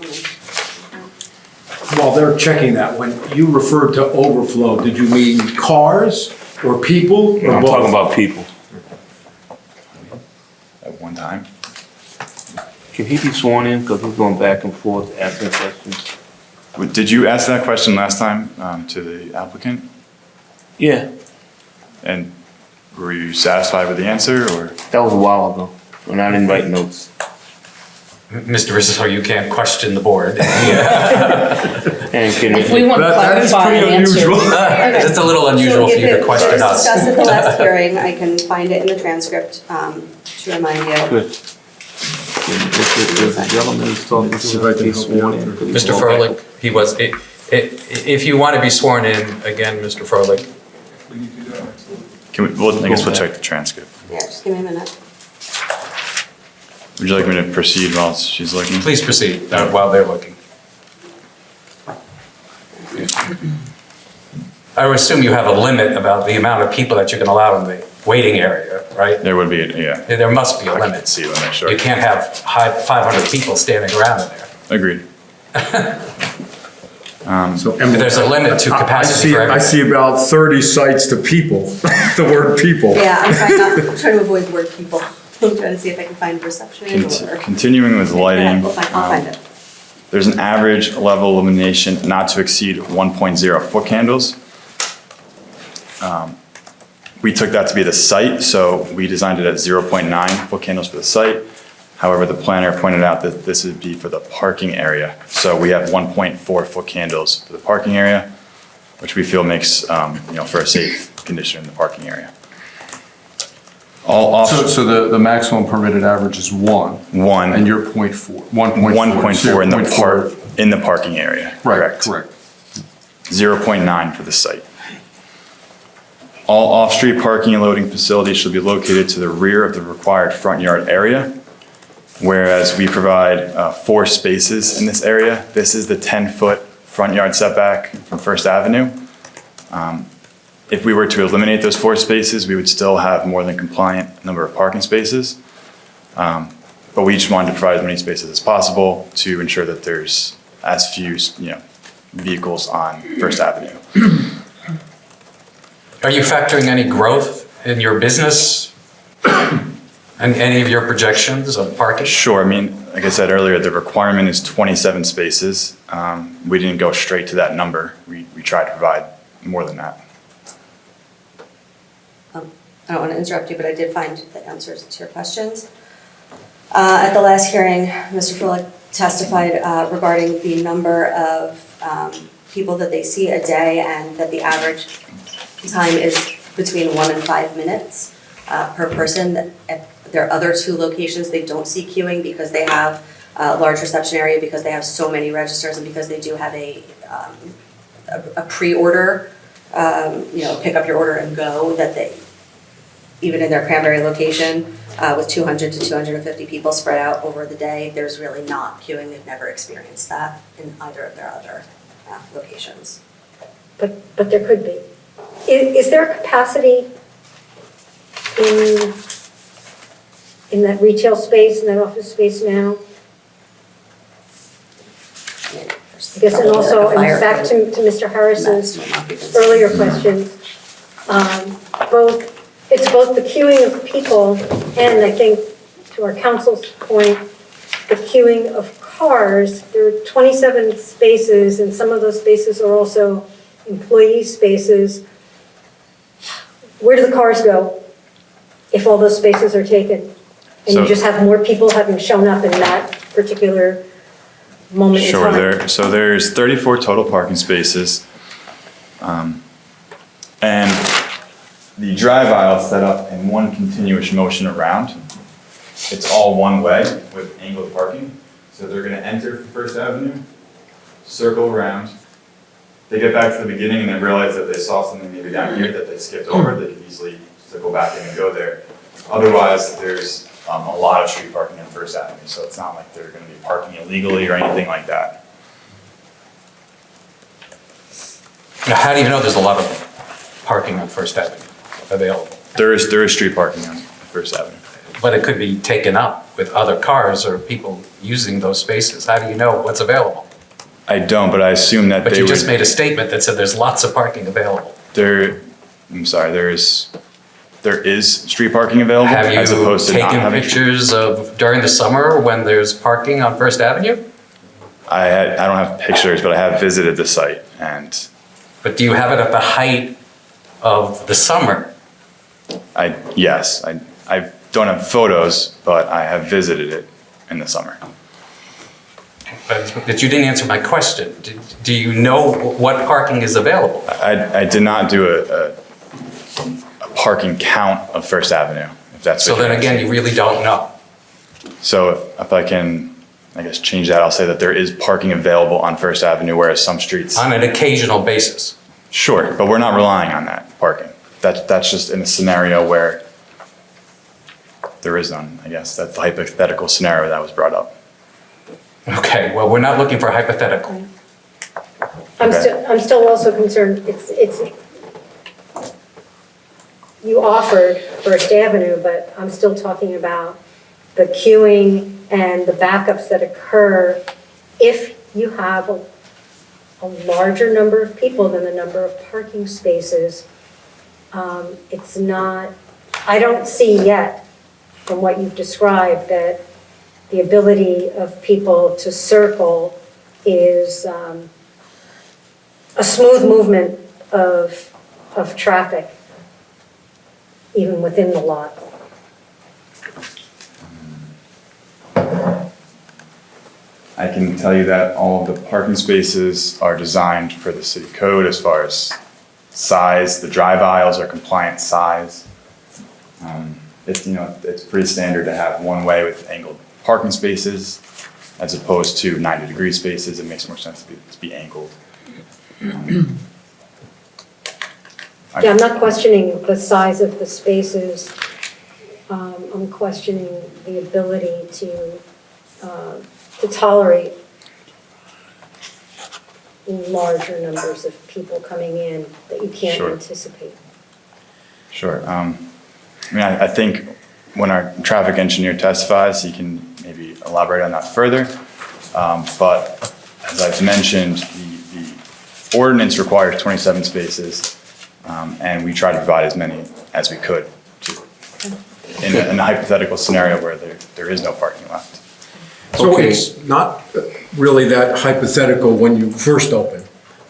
While they're checking that, when you referred to overflow, did you mean cars or people or I'm both? talking about people. At one time? Can he be sworn in, because he's going back and forth asking questions? Did you ask that question last time to the applicant? Yeah, And were you satisfied with the answer or? that was a while ago, when I didn't write notes. Mr. Rizzo, you can't question the board. And can If we want to That is clarify pretty an answer. unusual. It's a little unusual for you to question If it was us. discussed at the last hearing, I can find it in the transcript to remind you. Good. There's a gentleman who's talking to us, he's sworn in. Mr. Froelich, if you want to be sworn in, again, Mr. Froelich, I guess we'll check the transcript. Yeah, just give me a minute. Would you like me to proceed while she's looking? please proceed while they're looking. I would assume you have a limit about the amount of people that you can allow in the waiting area, right? There would be, yeah. There must be a I can limit. see the limit, sure. You can't have 500 people standing around in there. Agreed. There's a limit to capacity for I everything. see about 30 sites to people, the word people. Yeah, I'm trying to avoid the word people. I'm trying to see if I can find reception or. Continuing with lighting. I'll find it. There's an average level illumination not to exceed 1.0 foot candles. We took that to be the site, so we designed it at 0.9 foot candles for the site. However, the planner pointed out that this would be for the parking area. So we have 1.4 foot candles for the parking area, which we feel makes, for a safe condition in the parking area. All off. So the maximum permitted average is 1. 1. And you're 0.4. 1.4. 1.4 0.4. in the parking area. Right, Correct. correct. 0.9 for the site. All off-street parking and loading facilities shall be located to the rear of the required front yard area, whereas we provide 4 spaces in this area. This is the 10-foot front yard setback from First Avenue. If we were to eliminate those 4 spaces, we would still have more than compliant number of parking spaces. But we just wanted to provide as many spaces as possible to ensure that there's as few, vehicles on First Avenue. Are you factoring any growth in your business and any of your projections of parking? Sure, I mean, like I said earlier, the requirement is 27 spaces. We didn't go straight to that number. We tried to provide more than that. I don't want to interrupt you, but I did find the answers to your questions. At the last hearing, Mr. Froelich testified regarding the number of people that they see a day and that the average time is between 1 and 5 minutes per person. At their other 2 locations, they don't see queuing because they have a large reception area, because they have so many registers, and because they do have a pre-order, pick up your order and go, that they, even in their Cranberry location, with 200 to 250 people spread out over the day, there's really not queuing. They've never experienced that in either of their other locations. But there could be. Is there a capacity in that retail space, in that office space now? I guess, and also, and back to Mr. Harris's earlier questions, it's both the queuing of people and, I think, to our council's point, the queuing of cars. There are 27 spaces, and some of those spaces are also employee spaces. Where do the cars go if all those spaces are taken? And you just have more people having shown up in that particular moment in time? Sure, there's 34 total parking spaces. And the drive aisle is set up in one continuous motion around. It's all one way with angled parking. So they're gonna enter First Avenue, circle around. They get back to the beginning and they realize that they saw something maybe down here that they skipped over. They could easily circle back in and go there. Otherwise, there's a lot of street parking on First Avenue, so it's not like they're gonna be parking illegally or anything like that. Now, how do you know there's a lot of parking on First Avenue available? There is street parking on First Avenue. But it could be taken up with other cars or people using those spaces. How do you know what's available? I don't, but I assume that But they you would. just made a statement that said there's lots of parking available. I'm sorry, there is street parking available Have as you opposed to not taken having. pictures of during the summer when there's parking on First Avenue? I don't have pictures, but I have visited the site and But do you have it at the height of the summer? yes, I don't have photos, but I have visited it in the summer. But you didn't answer my question. Do you know what parking is available? I did not do a parking count of First Avenue, if that's So what you're then again, asking. you really don't know. So if I can, I guess, change that, I'll say that there is parking available on First Avenue, whereas some streets. On an occasional basis. Sure, but we're not relying on that parking. That's just in a scenario where there is none, I guess. That's the hypothetical scenario that was brought up. Okay, well, we're not looking for hypothetical. I'm still also concerned, it's, you offered First Avenue, but I'm still talking about the queuing and the backups that occur if you have a larger number of people than the number of parking spaces. It's not, I don't see yet from what you've described that the ability of people to circle is a smooth movement of traffic, even within the lot. I can tell you that all of the parking spaces are designed for the city code as far as size. The drive aisles are compliant size. It's pretty standard to have one way with angled parking spaces as opposed to 90-degree spaces. It makes more sense to be angled. Yeah, I'm not questioning the size of the spaces. I'm questioning the ability to tolerate larger numbers of people coming in that you can't Sure. anticipate. Sure. I think when our traffic engineer testifies, he can maybe elaborate on that further. But as I've mentioned, the ordinance requires 27 spaces, and we try to provide as many as we could in a hypothetical scenario where there is no parking left. So Okay. it's not really that hypothetical when you first open.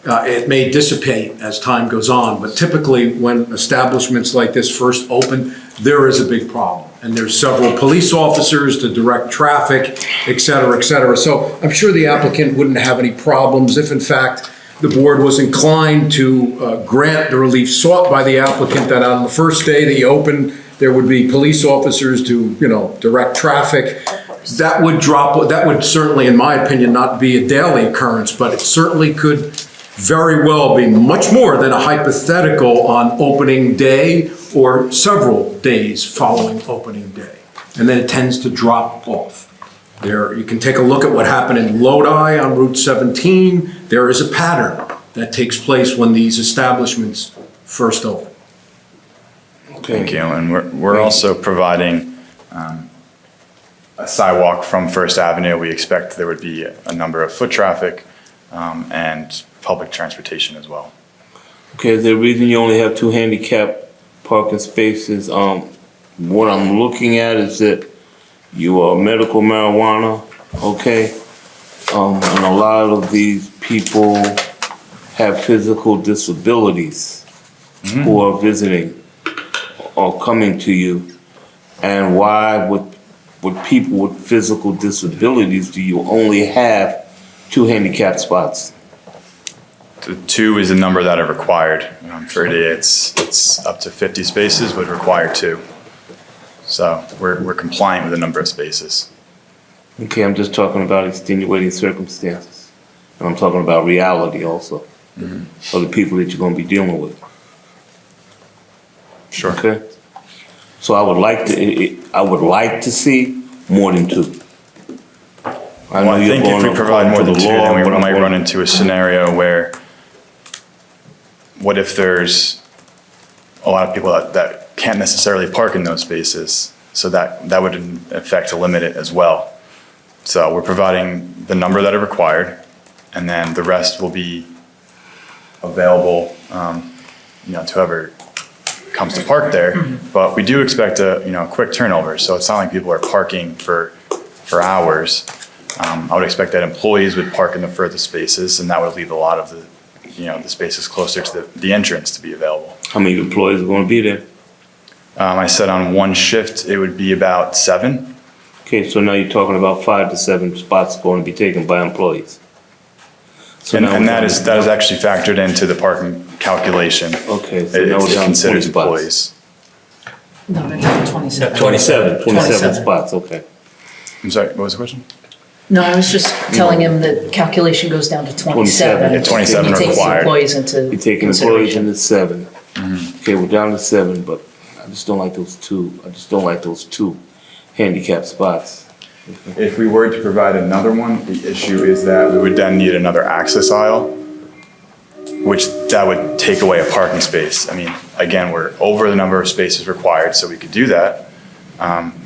It may dissipate as time goes on, but typically when establishments like this first open, there is a big problem. And there's several police officers to direct traffic, et cetera, et cetera. So I'm sure the applicant wouldn't have any problems if in fact the board was inclined to grant the relief sought by the applicant that on the first day that you open, there would be police officers to, direct traffic. That would certainly, in my opinion, not be a daily occurrence, but it certainly could very well be much more than a hypothetical on opening day or several days following opening day. And then it tends to drop off. There, you can take a look at what happened in Lodi on Route 17. There is a pattern that takes place when these establishments first open. Thank you. And we're also providing a sidewalk from First Avenue. We expect there would be a number of foot traffic and public transportation as well. Okay, is there a reason you only have 2 handicap parking spaces? What I'm looking at is that you are medical marijuana, okay? And a lot of these people have physical disabilities who are visiting or coming to you. And why with people with physical disabilities do you only have 2 handicap spots? 2 is the number that are required. For a day, it's up to 50 spaces, would require 2. So we're compliant with the number of spaces. Okay, I'm just talking about extenuating circumstances. And I'm talking about reality also, of the people that you're gonna be dealing with. Sure. Okay? So I would like to see more than 2. Well, I think if we provide more than 2, then we might run into a scenario where, what if there's a lot of people that can't necessarily park in those spaces? So that would in effect limit it as well. So we're providing the number that are required, and then the rest will be available, to whoever comes to park there. But we do expect a quick turnover, so it's not like people are parking for hours. I would expect that employees would park in the furthest spaces, and that would leave a lot of the spaces closer to the entrance to be available. How many employees are gonna be there? I said on one shift, it would be about 7. Okay, so now you're talking about 5 to 7 spots going to be taken by employees. So And now and we're that down- is actually factored into the parking calculation. Okay, so now we're It down to 20 considers spots. employees. No, that's 27. 27 spots, okay. I'm sorry, what was the question? No, I was just telling him that calculation goes down to 27. Yeah, 27 He takes the required. employees into You're taking employees consideration. into 7. Okay, we're down to 7, but I just don't like those 2 handicap spots. If we were to provide another one, the issue is that we would then need another access aisle, that would take away a parking space. I mean, again, we're over the number of spaces required, so we could do that.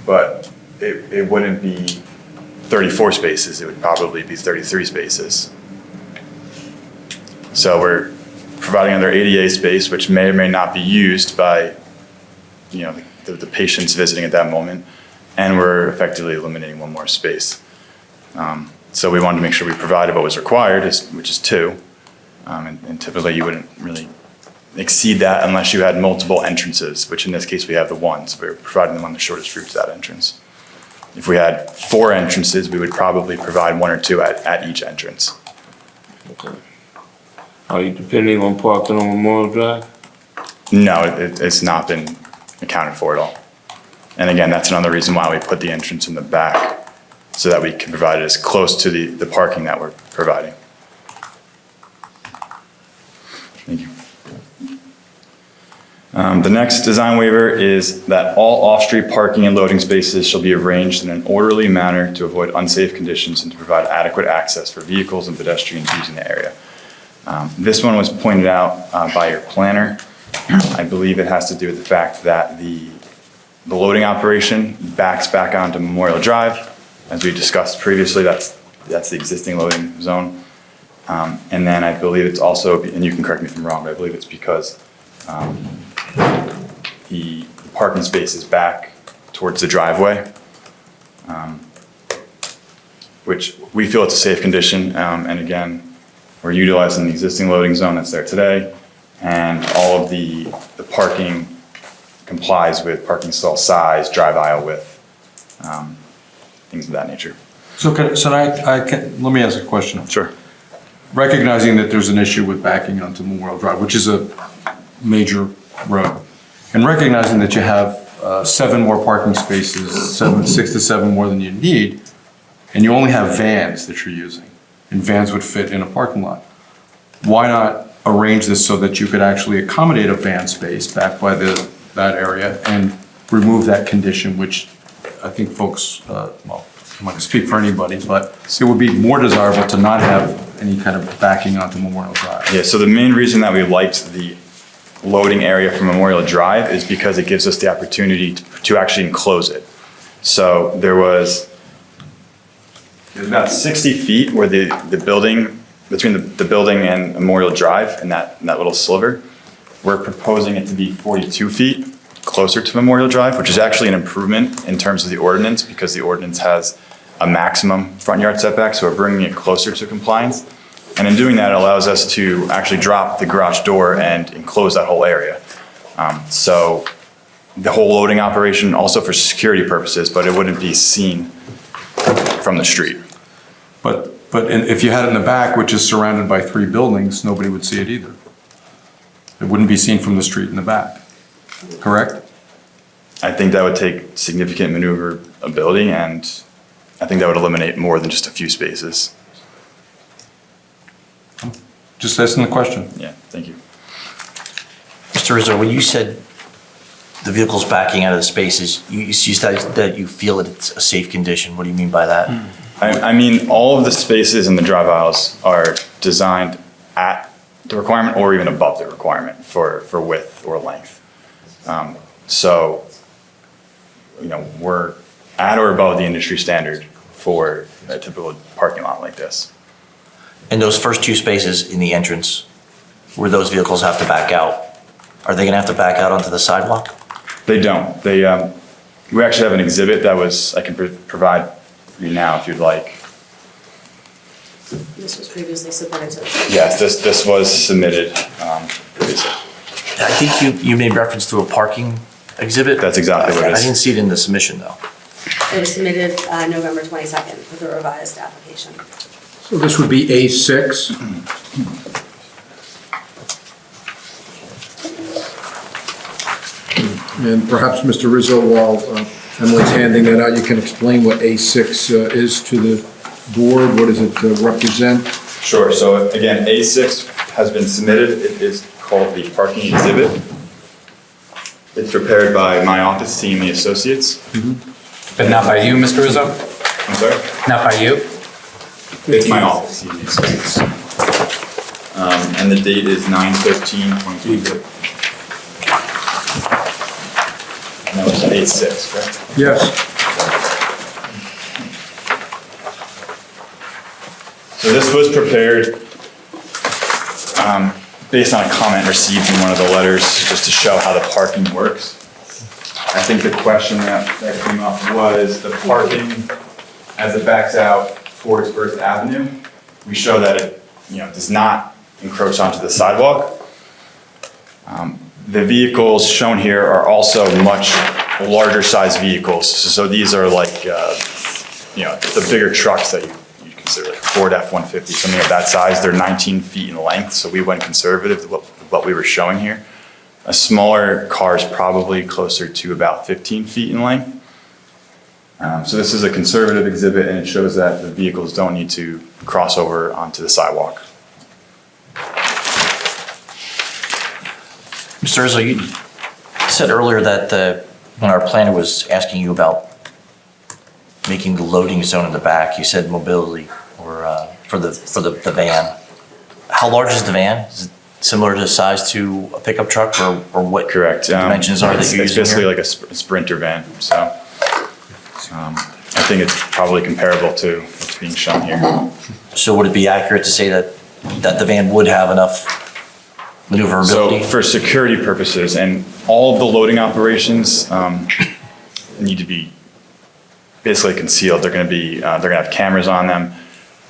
But it wouldn't be 34 spaces, it would probably be 33 spaces. So we're providing another ADA space, which may or may not be used by, the patients visiting at that moment, and we're effectively eliminating one more space. So we wanted to make sure we provided what was required, which is 2. And typically you wouldn't really exceed that unless you had multiple entrances, which in this case we have the 1, so we're providing them on the shortest route to that entrance. If we had 4 entrances, we would probably provide 1 or 2 at each entrance. Okay. Are you depending on parking on Memorial Drive? No, it's not been accounted for at all. And again, that's another reason why we put the entrance in the back, so that we can provide it as close to the parking that we're providing. Thank you. The next design waiver is that all off-street parking and loading spaces shall be arranged in an orderly manner to avoid unsafe conditions and to provide adequate access for vehicles and pedestrians using the area. This one was pointed out by your planner. I believe it has to do with the fact that the loading operation backs back onto Memorial Drive. As we discussed previously, that's the existing loading zone. And then I believe it's also, and you can correct me if I'm wrong, but I believe it's because the parking space is back towards the driveway, which we feel it's a safe condition. And again, we're utilizing the existing loading zone that's there today, and all of the parking complies with parking stall size, drive aisle width, things of that nature. So let me ask a question. Sure. Recognizing that there's an issue with backing onto Memorial Drive, which is a major road, and recognizing that you have 7 more parking spaces, 6 to 7 more than you need, and you only have vans that you're using, and vans would fit in a parking lot. Why not arrange this so that you could actually accommodate a van space back by that area and remove that condition, which I think folks, well, I'm not gonna speak for anybody, but it would be more desirable to not have any kind of backing onto Memorial Drive. Yeah, so the main reason that we liked the loading area from Memorial Drive is because it gives us the opportunity to actually enclose it. So there's about 60 feet where the building, between the building and Memorial Drive and that little sliver. We're proposing it to be 42 feet closer to Memorial Drive, which is actually an improvement in terms of the ordinance because the ordinance has a maximum front yard setback, so we're bringing it closer to compliance. And in doing that, it allows us to actually drop the garage door and enclose that whole area. So the whole loading operation, also for security purposes, but it wouldn't be seen from the street. But if you had it in the back, which is surrounded by 3 buildings, nobody would see it either. It wouldn't be seen from the street in the back, correct? I think that would take significant maneuverability, and I think that would eliminate more than just a few spaces. Just asking the question. Yeah, thank you. Mr. Rizzo, when you said the vehicle's backing out of the spaces, you said that you feel that it's a safe condition. What do you mean by that? I mean, all of the spaces in the drive aisles are designed at the requirement or even above the requirement for width or length. So, you know, we're at or above the industry standard for a typical parking lot like this. And those first 2 spaces in the entrance, where those vehicles have to back out, are they gonna have to back out onto the sidewalk? They don't. We actually have an exhibit that I can provide for you now if you'd like. This was previously submitted to. Yes, this was submitted previously. I think you made reference to a parking exhibit. That's exactly what it is. I didn't see it in the submission, though. It was submitted November 22nd with a revised application. So this would be A6. And perhaps, Mr. Rizzo, while Emily's handing that out, you can explain what A6 is to the board. What does it represent? Sure, so again, A6 has been submitted. It is called the parking exhibit. It's prepared by my office, CME Associates. But not by you, Mr. Rizzo? I'm sorry? Not by you? It's my office, CME Associates. And the date is 9/13/2022. And that was A6, correct? Yes. So this was prepared based on a comment received in one of the letters, just to show how the parking works. I think the question that came up was the parking as it backs out towards First Avenue. We show that it, does not encroach onto the sidewalk. The vehicles shown here are also much larger size vehicles. So these are like, the bigger trucks that you consider, like Ford F-150, something of that size. They're 19 feet in length, so we went conservative with what we were showing here. A smaller car is probably closer to about 15 feet in length. So this is a conservative exhibit, and it shows that the vehicles don't need to cross over onto the sidewalk. Mr. Rizzo, you said earlier that when our planner was asking you about making the loading zone in the back, you said mobility or for the van. How large is the van? Is it similar to size to a pickup truck or what Correct. dimensions are that you're It's using basically here? like a Sprinter van, so I think it's probably comparable to what's being shown here. So would it be accurate to say that the van would have enough maneuverability? So for security purposes and all of the loading operations need to be basically concealed. They're going to have cameras on them.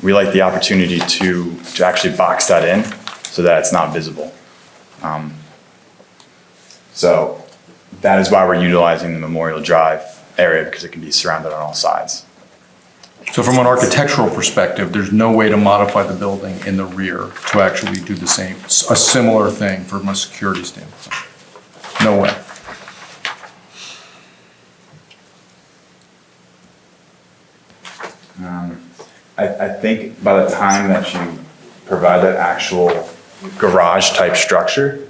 We like the opportunity to actually box that in so that it's not visible. So that is why we're utilizing the Memorial Drive area, because it can be surrounded on all sides. So from an architectural perspective, there's no way to modify the building in the rear to actually do the same, a similar thing from a security standpoint? No way. I think by the time that you provide that actual garage type structure,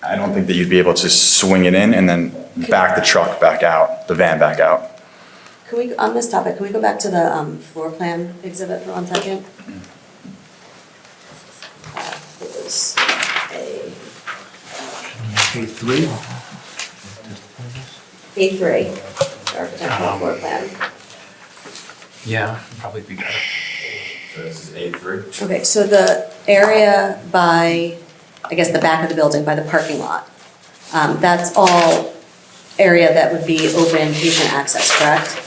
I don't think that you'd be able to swing it in and then back the truck back out, the van back out. Can we, on this topic, can we go back to the floor plan exhibit for 1 second? It was A3? A3, architectural floor plan. Yeah, probably be better. So this is A3? Okay, so the area by, I guess, the back of the building, by the parking lot, that's all area that would be open patient access, correct?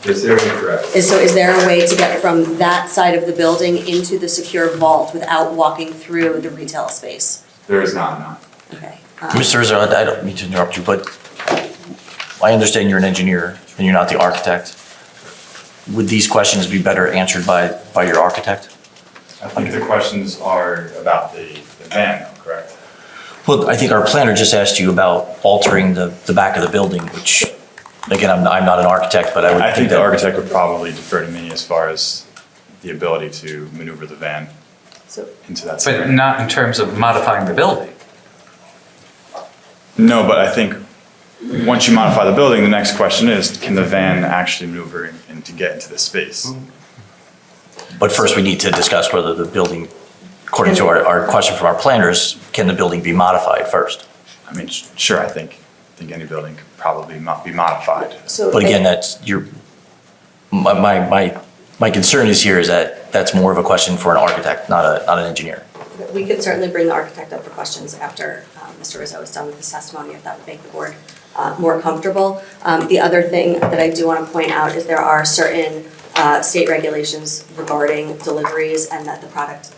This area, correct. So is there a way to get from that side of the building into the secure vault without walking through the retail space? There is not, no. Okay. Mr. Rizzo, I don't mean to interrupt you, but I understand you're an engineer and you're not the architect. Would these questions be better answered by your architect? I think the questions are about the van, though, correct? Well, I think our planner just asked you about altering the back of the building, which, again, I'm not an architect, but I would I think the that- architect would probably defer to me as far as the ability to maneuver the van So into that But scenario. not in terms of modifying the building. No, but I think once you modify the building, the next question is, can the van actually maneuver and to get into this space? But first, we need to discuss whether the building, according to our question from our planners, can the building be modified first? I mean, sure, I think any building could probably be modified. So But again, my concern is here is that that's more of a question for an architect, not an engineer. we could certainly bring the architect up for questions after Mr. Rizzo is done with his testimony, if that would make the board more comfortable. The other thing that I do want to point out is there are certain state regulations regarding deliveries and that the product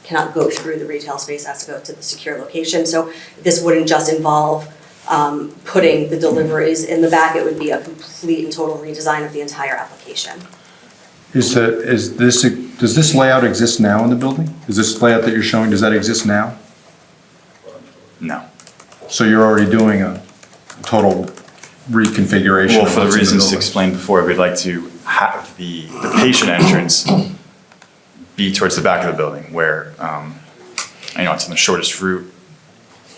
cannot go through the retail space, has to go to the secure location. So this wouldn't just involve putting the deliveries in the back, it would be a complete and total redesign of the entire application. Does this layout exist now in the building? Is this layout that you're showing, does that exist now? No. So you're already doing a total reconfiguration? Well, of for the what's in reasons building? explained before, we'd like to have the patient entrance be towards the back of the building where, it's on the shortest route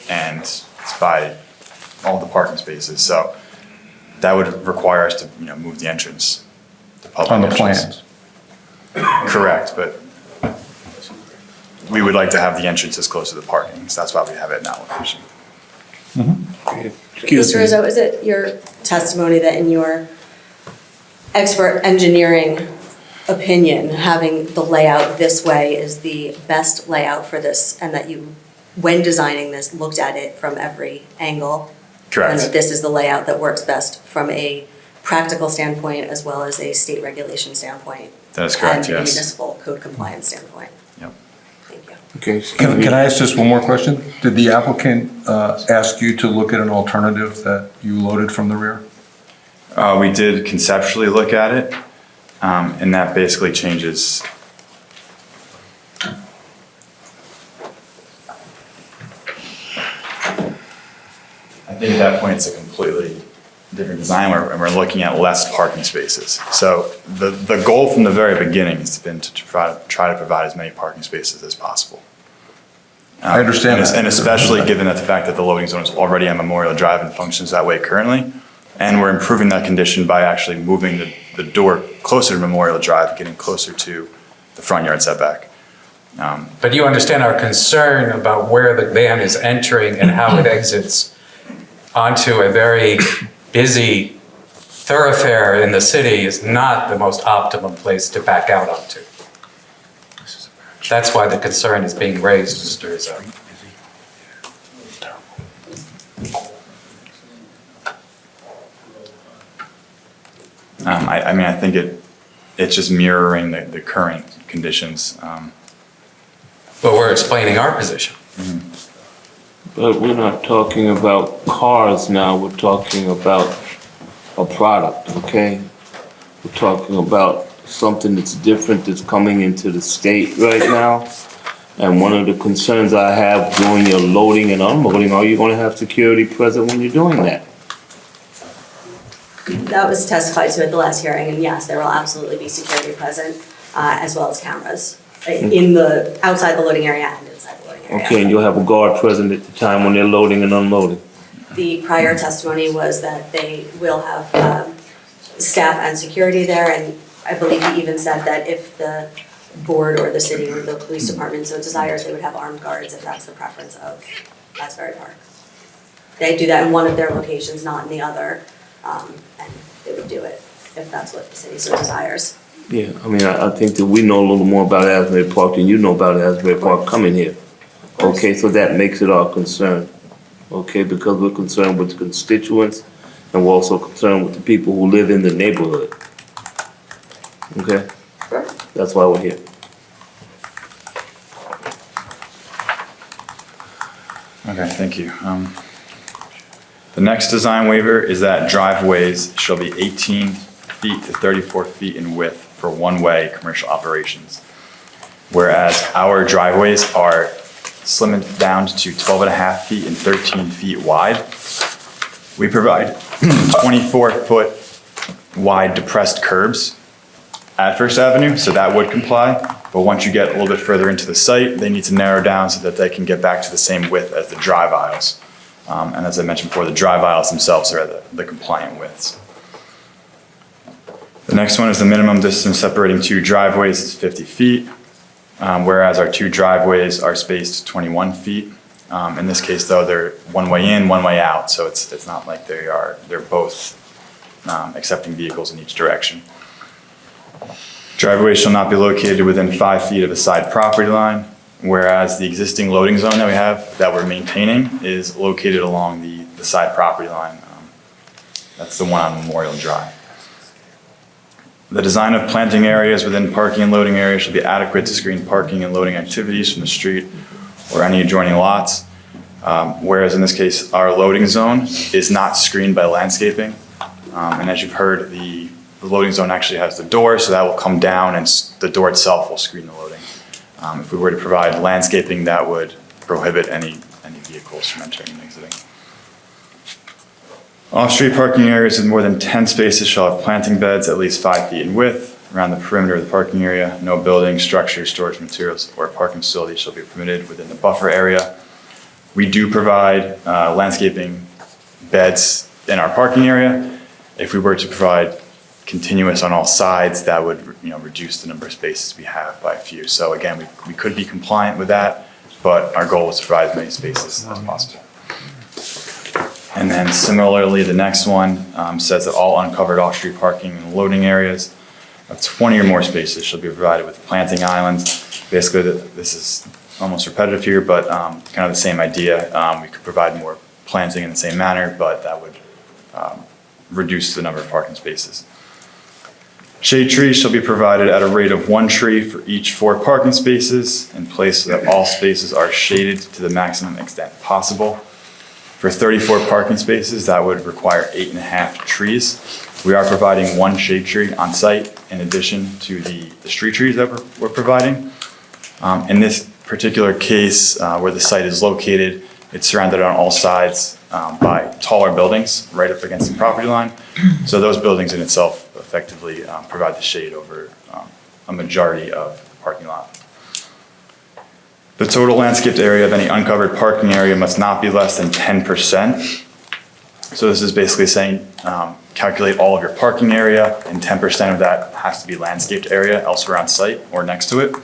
and it's by all the parking spaces. So that would require us to, move the entrance, the public On the entrance. plans? Correct, but we would like to have the entrance as close to the parking, so that's why we have it in that location. Excuse Mr. me. Rizzo, is it your testimony that in your expert engineering opinion, having the layout this way is the best layout for this, and that you, when designing this, looked at it from every angle? Correct. And that this is the layout that works best from a practical standpoint as well as a state regulation standpoint? That is correct, And a yes. municipal code compliance standpoint? Yep. Thank you. Okay, excuse Can me. I ask just one more question? Did the applicant ask you to look at an alternative that you loaded from the rear? We did conceptually look at it, and that basically changes. I think at that point, it's a completely different design, and we're looking at less parking spaces. So the goal from the very beginning has been to try to provide as many parking spaces as possible. I understand that. And especially given that the fact that the loading zone is already on Memorial Drive and functions that way currently. And we're improving that condition by actually moving the door closer to Memorial Drive, getting closer to the front yard setback. But you understand our concern about where the van is entering and how it exits onto a very busy thoroughfare in the city is not the most optimum place to back out onto. That's why the concern is being raised, Mr. Rizzo. I mean, I think it's just mirroring the current conditions. But we're explaining our position. But we're not talking about cars now, we're talking about a product, okay? We're talking about something that's different that's coming into the state right now. And one of the concerns I have during your loading and unloading, are you gonna have security present when you're doing that? That was testified to at the last hearing, and yes, there will absolutely be security present, as well as cameras in the, outside the loading area and inside the loading area. Okay, and you'll have a guard present at the time when they're loading and unloading? The prior testimony was that they will have staff and security there, and I believe he even said that if the board or the city or the police department so desires, they would have armed guards if that's the preference of Asbury Park. They do that in one of their locations, not in the other, and they would do it if that's what the city so desires. Yeah, I mean, I think that we know a little more about Asbury Park than you know about Asbury Park coming here. Okay, so that makes it our concern. Okay, because we're concerned with the constituents and we're also concerned with the people who live in the neighborhood. Okay? Sure. That's why we're here. Okay, thank you. The next design waiver is that driveways shall be 18 feet to 34 feet in width for one-way commercial operations. Whereas our driveways are slimmed down to 12.5 feet and 13 feet wide. We provide 24-foot wide depressed curbs at First Avenue, so that would comply. But once you get a little bit further into the site, they need to narrow down so that they can get back to the same width as the drive aisles. And as I mentioned before, the drive aisles themselves are at the compliant widths. The next one is the minimum distance separating two driveways is 50 feet, whereas our two driveways are spaced 21 feet. In this case, though, they're one way in, one way out, so it's not like they're both accepting vehicles in each direction. Driveways shall not be located within 5 feet of a side property line, whereas the existing loading zone that we have, that we're maintaining, is located along the side property line. That's the one on Memorial Drive. The design of planting areas within parking and loading areas should be adequate to screen parking and loading activities from the street or any adjoining lots. Whereas in this case, our loading zone is not screened by landscaping. And as you've heard, the loading zone actually has the door, so that will come down and the door itself will screen the loading. If we were to provide landscaping, that would prohibit any vehicles from entering and exiting. Off-street parking areas with more than 10 spaces shall have planting beds at least 5 feet in width around the perimeter of the parking area. No buildings, structures, storage materials, or parking facilities shall be permitted within the buffer area. We do provide landscaping beds in our parking area. If we were to provide continuous on all sides, that would reduce the number of spaces we have by a few. So again, we could be compliant with that, but our goal is to provide as many spaces as possible. And then similarly, the next one says that all uncovered off-street parking and loading areas of 20 or more spaces shall be provided with planting islands. Basically, this is almost repetitive here, but kind of the same idea. We could provide more planting in the same manner, but that would reduce the number of parking spaces. Shade trees shall be provided at a rate of 1 tree for each 4 parking spaces in place so that all spaces are shaded to the maximum extent possible. For 34 parking spaces, that would require 8.5 trees. We are providing 1 shade tree on site in addition to the street trees that we're providing. In this particular case, where the site is located, it's surrounded on all sides by taller buildings right up against the property line. So those buildings in itself effectively provide the shade over a majority of the parking lot. The total landscaped area of any uncovered parking area must not be less than 10%. So this is basically saying, calculate all of your parking area, and 10% of that has to be landscaped area elsewhere on site or next to it.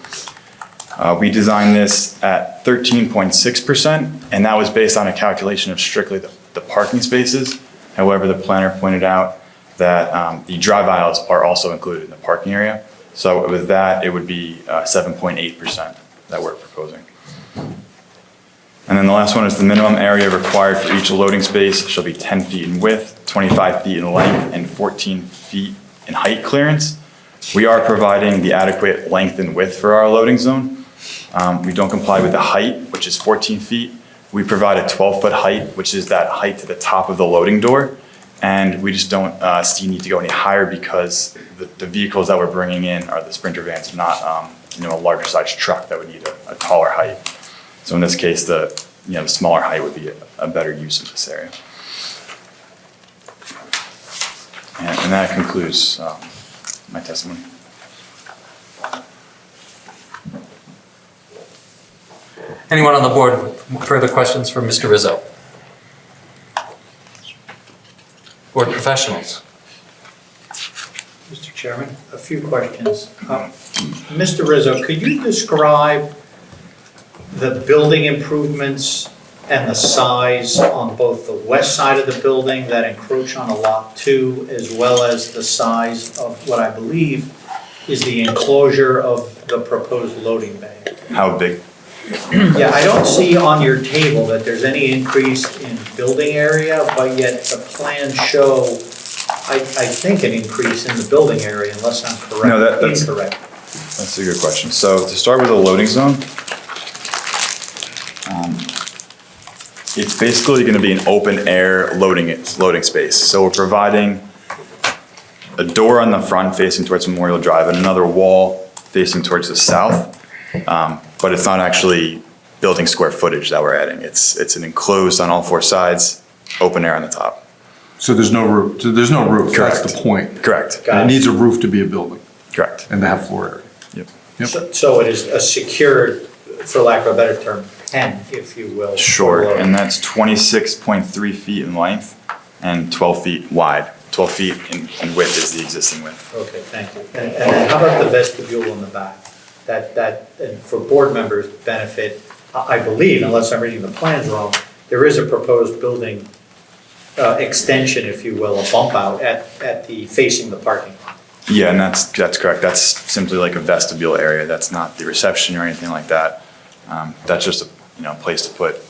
We designed this at 13.6%, and that was based on a calculation of strictly the parking spaces. However, the planner pointed out that the drive aisles are also included in the parking area. So with that, it would be 7.8% that we're proposing. And then the last one is the minimum area required for each loading space shall be 10 feet in width, 25 feet in length, and 14 feet in height clearance. We are providing the adequate length and width for our loading zone. We don't comply with the height, which is 14 feet. We provide a 12-foot height, which is that height to the top of the loading door. And we just don't see need to go any higher because the vehicles that we're bringing in are the Sprinter vans, not a larger size truck that would need a taller height. So in this case, the smaller height would be a better use of this area. And that concludes my testimony. Anyone on the board with further questions for Mr. Rizzo? Board professionals? Mr. Chairman, a few questions. Mr. Rizzo, could you describe the building improvements and the size on both the west side of the building that encroach on a lot 2, as well as the size of what I believe is the enclosure of the proposed loading bay? How big? Yeah, I don't see on your table that there's any increase in building area, but yet the plans show, I think, an increase in the building area, unless I'm correct. No, that's incorrect. That's a good question. So to start with the loading zone, it's basically going to be an open air loading space. So we're providing a door on the front facing towards Memorial Drive and another wall facing towards the south. But it's not actually building square footage that we're adding. It's an enclosed on all 4 sides, open air on the top. So there's no roof, Correct. that's the point. Correct. It needs a roof to be a building Correct. and to have floor area. Yep. So it is a secured, for lack of a better term, pen, if you will. Short, and that's 26.3 feet in length and 12 feet wide. 12 feet in width is the existing width. Okay, thank you. And then how about the vestibule in the back? That, and for board members' benefit, I believe, unless I'm reading the plans wrong, there is a proposed building extension, if you will, a bump out at the, facing the parking lot. Yeah, and that's correct. That's simply like a vestibule area. That's not the reception or anything like that. That's just a place to put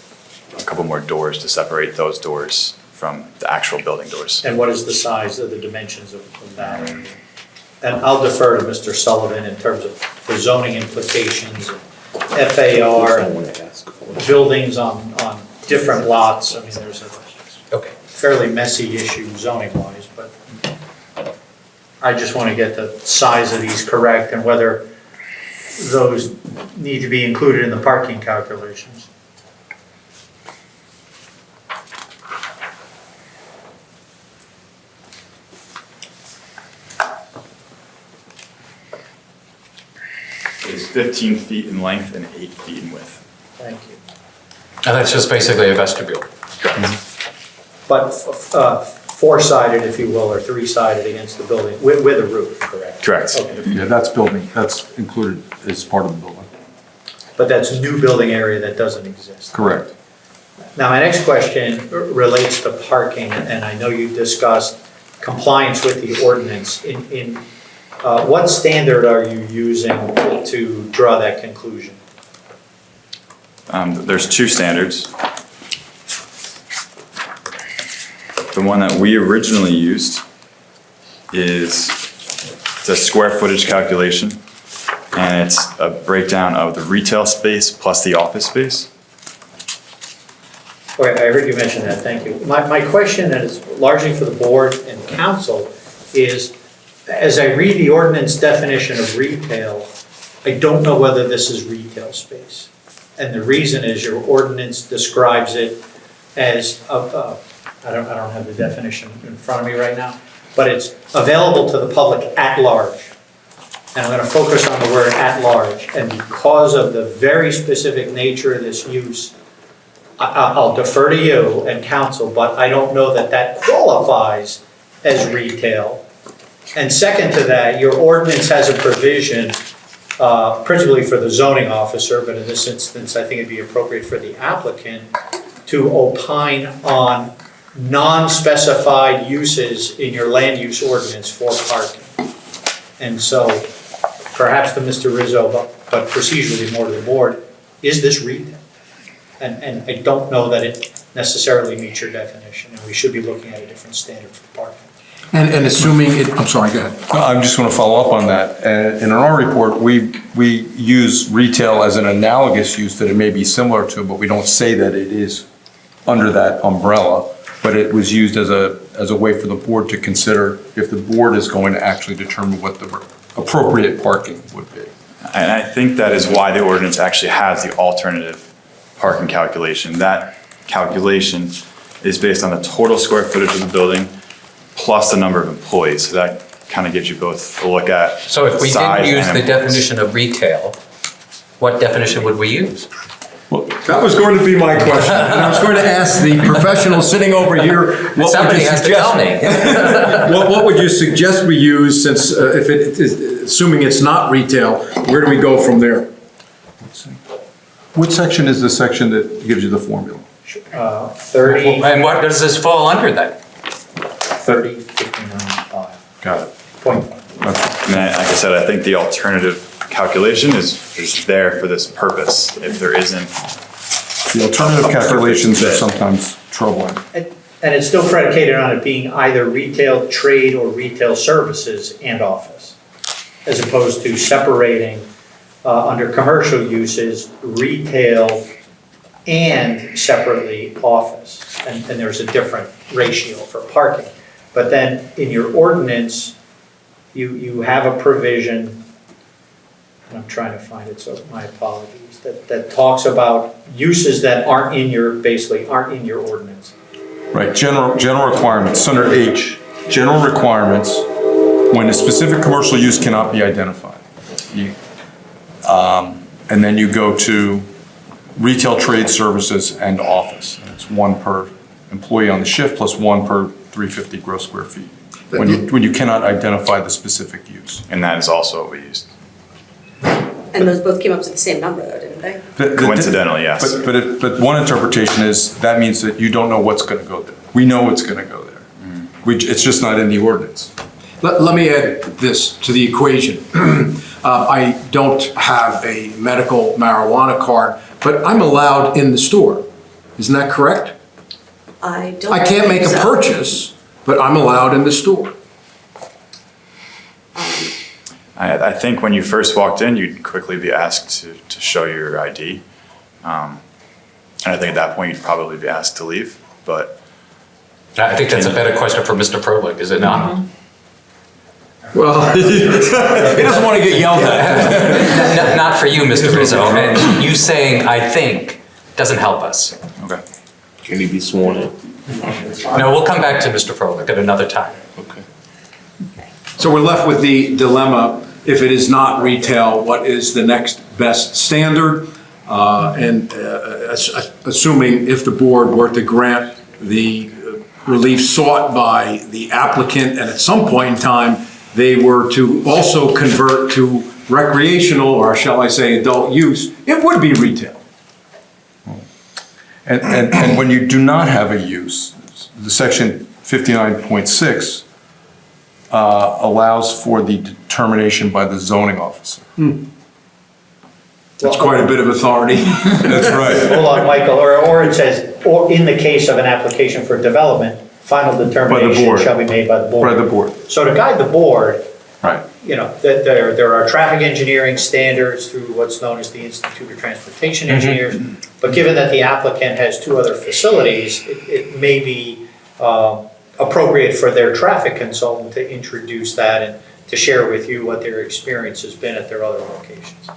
a couple more doors to separate those doors from the actual building doors. And what is the size of the dimensions of that area? And I'll defer to Mr. Sullivan in terms of the zoning implications, FAR, buildings on different lots. I mean, there's a fairly messy issue zoning-wise, but I just want to get the size of these correct and whether those need to be included in the parking calculations. It's 15 feet in length and 8 feet in width. Thank you. And that's just basically a vestibule. Correct. But four-sided, if you will, or three-sided against the building with a roof, correct? Correct. Okay. Yeah, that's included as part of the building. But that's new building area that doesn't exist. Correct. Now, my next question relates to parking, and I know you discussed compliance with the ordinance. In what standard are you using to draw that conclusion? There's 2 standards. The one that we originally used is the square footage calculation, and it's a breakdown of the retail space plus the office space. Okay, I heard you mention that, thank you. My question, and it's largely for the board and council, is as I read the ordinance definition of retail, I don't know whether this is retail space. And the reason is your ordinance describes it as, I don't have the definition in front of me right now, but it's available to the public at large. and I'm going to focus on the word at large, and because of the very specific nature of this use, I'll defer to you and council, but I don't know that that qualifies as retail. And second to that, your ordinance has a provision, principally for the zoning officer, but in this instance, I think it'd be appropriate for the applicant to opine on non-specified uses in your land use ordinance for parking. And so, perhaps to Mr. Rizzo, but procedurally more to the board, is this retail? And I don't know that it necessarily meets your definition, and we should be looking at a different standard for parking. And assuming it, I'm sorry, go ahead. No, I'm just going to follow up on that. And in our report, we use retail as an analogous use that it may be similar to, but we don't say that it is under that umbrella. But it was used as a way for the board to consider if the board is going to actually determine what the appropriate parking would be. And I think that is why the ordinance actually has the alternative parking calculation. That calculation is based on the total square footage of the building plus the number of employees. So that kind of gives you both a look at So if we size didn't use and the employees. definition of retail, what definition would we use? That was going to be my question. And I was going to ask the professional sitting over here, what would Somebody you has to tell suggest? me. What would you suggest we use, since if it is, assuming it's not retail, where do we go from there? Which section is the section that gives you the formula? 30, And what does this fall under then? 30, 59.5. Got it. Point five. And like I said, I think the alternative calculation is there for this purpose. If there isn't, The alternative calculations are sometimes troubling. And it's still predicated on it being either retail, trade, or retail services and office, as opposed to separating under commercial uses, retail and separately office. And there's a different ratio for parking. But then in your ordinance, you have a provision, and I'm trying to find it, so my apologies, that talks about uses that aren't in your, basically aren't in your ordinance. Right, general requirements, under H, general requirements, when a specific commercial use cannot be identified. And then you go to retail, trade, services, and office. And it's one per employee on the shift plus one per 350 gross square feet. When you cannot identify the specific use. and that is also what we used. And those both came up to the same number though, didn't they? Coincidentally, yes. But one interpretation is that means that you don't know what's going to go there. We know what's going to go there. It's just not in the ordinance. Let me add this to the equation. I don't have a medical marijuana card, but I'm allowed in the store. Isn't that correct? I don't. I can't make a think so. purchase, but I'm allowed in the store. I think when you first walked in, you'd quickly be asked to show your ID. And I think at that point, you'd probably be asked to leave, but. I think that's a better question for Mr. Problick, is it not? Well, he doesn't want to get yelled at. Not for you, Mr. Rizzo, and you saying, "I think," doesn't help us. Okay. Can he be sworn in? No, we'll come back to Mr. Problick at another time. Okay. So we're left with the dilemma, if it is not retail, what is the next best standard? Assuming if the board were to grant the relief sought by the applicant, and at some point in time, they were to also convert to recreational, or shall I say adult use, it would be retail. And when you do not have a use, the section 59.6 allows for the determination by the zoning officer. That's quite a bit of authority. That's right. Hold on, Michael, or it says, or in the case of an application for development, final determination board. shall be made by the board. By the board. So to guide the board, Right. you know, there are traffic engineering standards through what's known as the Institute of Transportation Engineers. But given that the applicant has two other facilities, it may be appropriate for their traffic consultant to introduce that and to share with you what their experience has been at their other locations.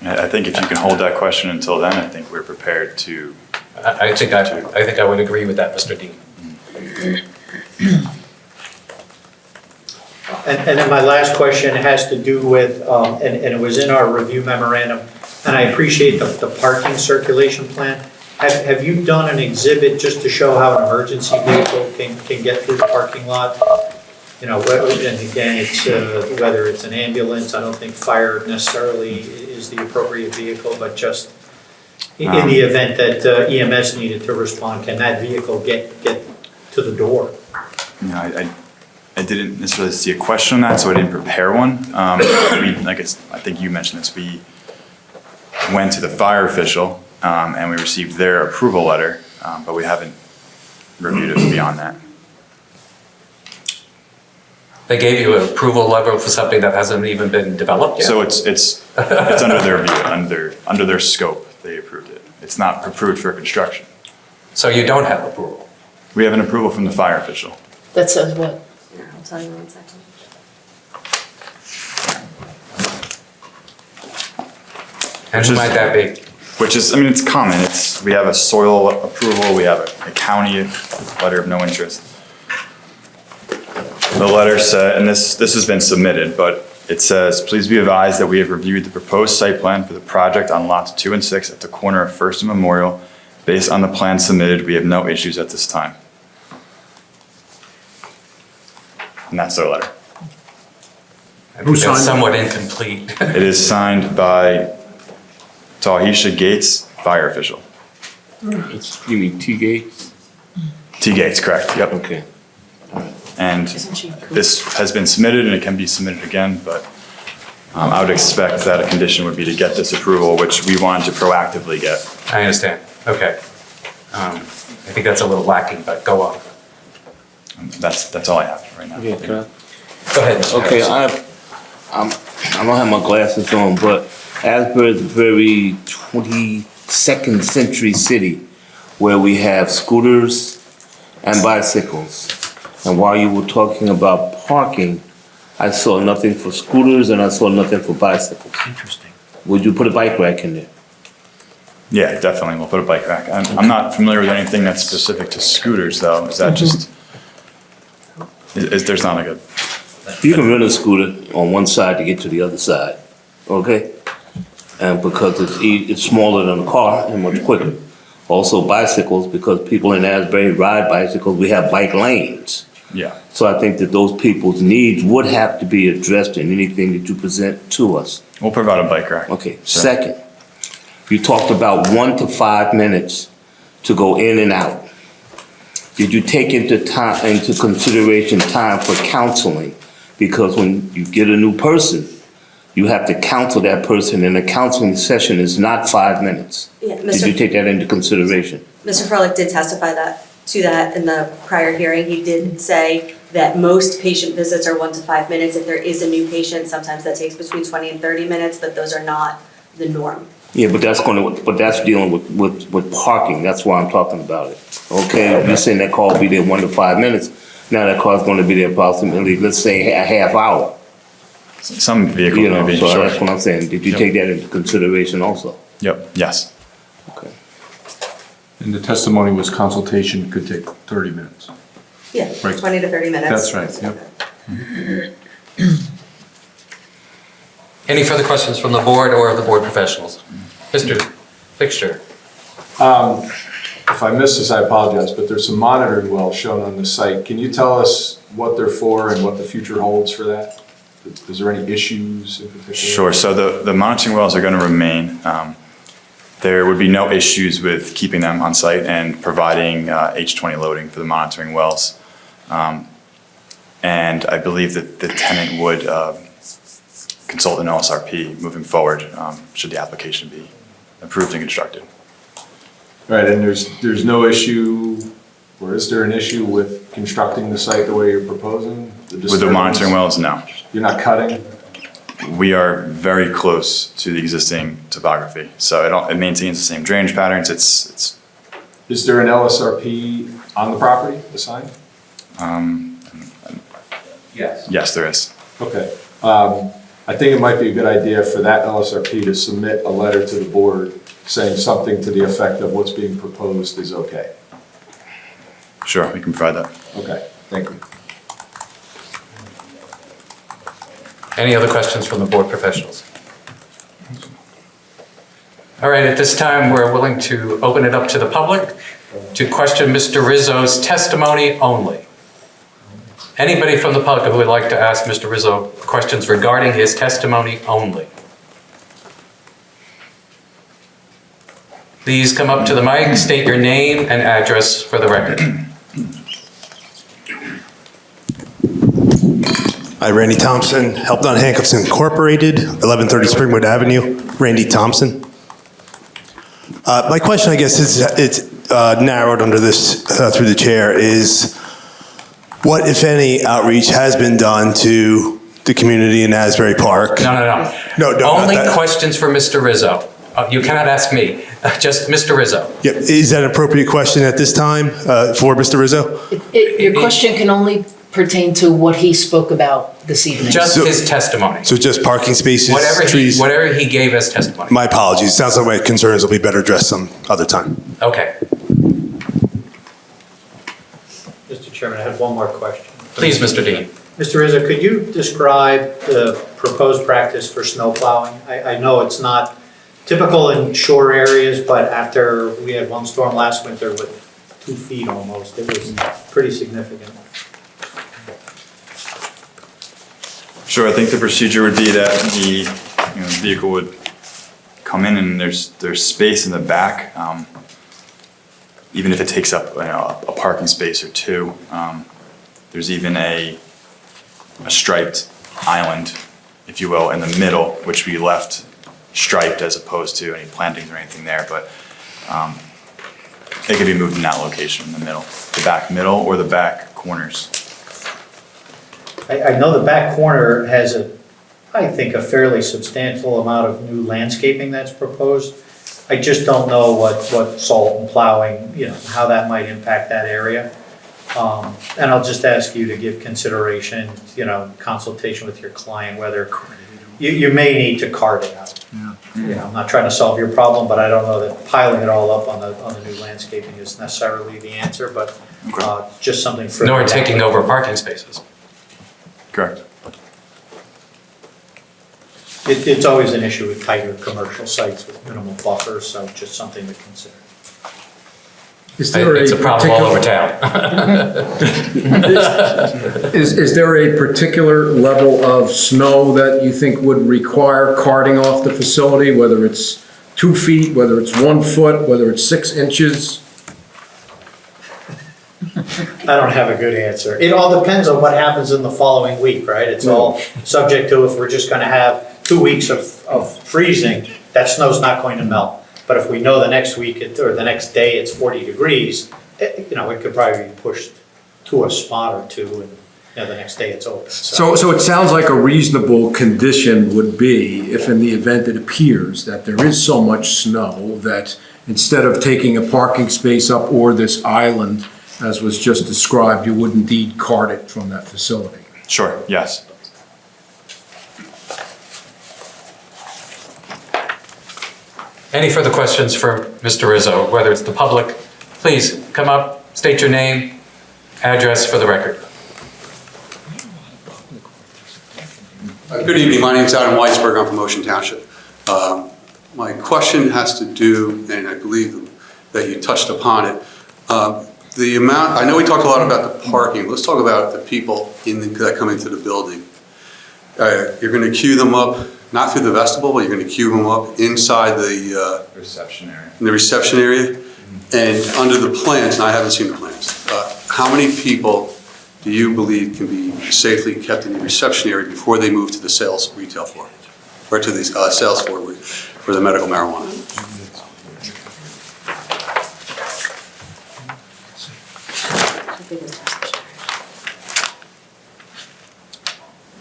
I think if you can hold that question until then, I think we're prepared to. I think I would agree with that, Mr. Dean. And then my last question has to do with, and it was in our review memorandum, and I appreciate the parking circulation plan. Have you done an exhibit just to show how an emergency vehicle can get through the parking lot? You know, and again, it's, whether it's an ambulance, I don't think fire necessarily is the appropriate vehicle, but just in the event that EMS needed to respond, can that vehicle get to the door? I didn't necessarily see a question on that, so I didn't prepare one. I think you mentioned this, we went to the fire official and we received their approval letter, but we haven't reviewed it beyond that. They gave you an approval letter for something that hasn't even been developed yet? So it's under their view, under their scope, they approved it. It's not approved for construction. So you don't have approval? We have an approval from the fire official. That says what? Here, I'll tell you in 1 second. And who might that be? Which is, I mean, it's common. We have a soil approval, we have a county letter of no interest. The letter said, and this has been submitted, but it says, please be advised that we have reviewed the proposed site plan for the project on lots 2 and 6 at the corner of First and Memorial. Based on the plan submitted, we have no issues at this time. And that's their letter. Who signed It's it? somewhat incomplete. It is signed by Tahisha Gates, fire official. You mean T Gates? T Gates, correct, yep. Okay. And Isn't she approved? this has been submitted and it can be submitted again, but I would expect that a condition would be to get this approval, which we wanted to proactively get. I understand, okay. I think that's a little lacking, but go on. That's all I have right now. Okay, can I? Go ahead, Mr. Okay, Harrison. I don't have my glasses on, but Asbury is a very 22nd century city where we have scooters and bicycles. And while you were talking about parking, I saw nothing for scooters and I saw nothing for bicycles. Interesting. Would you put a bike rack in there? Yeah, definitely, we'll put a bike rack. I'm not familiar with anything that's specific to scooters, though. Is that just, there's not like a, You can rent a scooter on one side to get to the other side, okay? And because it's smaller than a car and much quicker. Also bicycles, because people in Asbury ride bicycles, we have bike lanes. yeah. So I think that those people's needs would have to be addressed in anything that you present to us. We'll provide a bike rack. Okay, Sure. second, you talked about 1 to 5 minutes to go in and out. Did you take into consideration time for counseling? Because when you get a new person, you have to counsel that person, and a counseling session is not 5 minutes. Yeah, Did you take that into consideration? Mr. Froelich did testify to that in the prior hearing. He did say that most patient visits are 1 to 5 minutes. If there is a new patient, sometimes that takes between 20 and 30 minutes, but those are not the norm. Yeah, but that's dealing with parking, that's why I'm talking about it. Okay, you're saying that car will be there 1 to 5 minutes, now that car's gonna be there approximately, let's say, a half hour. Some vehicles You may know, be so short. that's what I'm saying, did you Yep. take that into consideration also? Yep, yes. Okay. And the testimony was consultation could take 30 minutes. Yeah, Right. 20 to 30 minutes. That's right, yep. Any further questions from the board or the board professionals? Mr. Fixture? If I missed this, I apologize, but there's some monitoring wells shown on the site. Can you tell us what they're for and what the future holds for that? Is there any issues in particular? Sure, so the monitoring wells are gonna remain. There would be no issues with keeping them on site and providing H20 loading for the monitoring wells. And I believe that the tenant would consult an OSRP moving forward, should the application be approved and constructed. Right, and there's no issue, or is there an issue with constructing the site the way you're proposing? With the monitoring wells, no. You're not cutting? We are very close to the existing topography, so it maintains the same drainage patterns. It's Is there an LSRP on the property assigned? Yes. yes, there is. Okay. I think it might be a good idea for that LSRP to submit a letter to the board saying something to the effect of what's being proposed is okay. Sure, we can provide that. Okay, thank you. Any other questions from the board professionals? All right, at this time, we're willing to open it up to the public to question Mr. Rizzo's testimony only. Anybody from the public who would like to ask Mr. Rizzo questions regarding his testimony only? Please come up to the mic, state your name and address for the record. Hi, Randy Thompson, Helped on Handcuffs Incorporated, 1130 Springwood Avenue. Randy Thompson. My question, I guess, is it's narrowed under this through the chair is what, if any, outreach has been done to the community in Asbury Park? No. Only questions for Mr. Rizzo. You cannot ask me, just Mr. Rizzo. Yep. Is that an appropriate question at this time for Mr. Rizzo? Your question can only pertain to what he spoke about this evening. Just his testimony. So just parking spaces, trees? Whatever he gave as testimony. My apologies. Sounds like my concerns will be better addressed some other time. Okay. Mr. Chairman, I have one more question. Please, Mr. Dean. Mr. Rizzo, could you describe the proposed practice for snow plowing? I know it's not typical in shore areas, but after we had one storm last winter with 2 feet almost, it was pretty significant. Sure, I think the procedure would be that the vehicle would come in and there's space in the back, even if it takes up a parking space or 2. There's even a striped island, if you will, in the middle, which we left striped as opposed to any plantings or anything there, but it could be moved in that location in the middle, the back middle or the back corners. I know the back corner has I think a fairly substantial amount of new landscaping that's proposed. I just don't know what salt and plowing, how that might impact that area. And I'll just ask you to give consideration, consultation with your client, whether you may need to cart it out. I'm not trying to solve your problem, but I don't know that piling it all up on the new landscaping is necessarily the answer, but just something for. Nor taking over parking spaces. Correct. It's always an issue with tighter commercial sites with minimal buffers, so just something to consider. It's a problem all over town. Is there a particular level of snow that you think would require carting off the facility, whether it's 2 feet, whether it's 1 foot, whether it's 6 inches? I don't have a good answer. It all depends on what happens in the following week, right? It's all subject to if we're just going to have 2 weeks of freezing, that snow's not going to melt. But if we know the next week or the next day it's 40 degrees, it could probably be pushed to a spot or 2, and the next day it's open. So it sounds like a reasonable condition would be if in the event it appears that there is so much snow that instead of taking a parking space up or this island, as was just described, you would indeed cart it from that facility. Sure, yes. Any further questions for Mr. Rizzo, whether it's the public? Please come up, state your name, address for the record. Good evening, my name is Adam Weisberg, I'm from Ocean Township. My question has to do, and I believe that you touched upon it, the amount, I know we talked a lot about the parking, let's talk about the people that come into the building. You're going to queue them up, not through the vestibule, but you're going to queue them up inside the reception area. In the reception area. And under the plans, and I haven't seen the plans, how many people do you believe can be safely kept in the reception area before they move to the sales retail floor, or to the sales floor for the medical marijuana?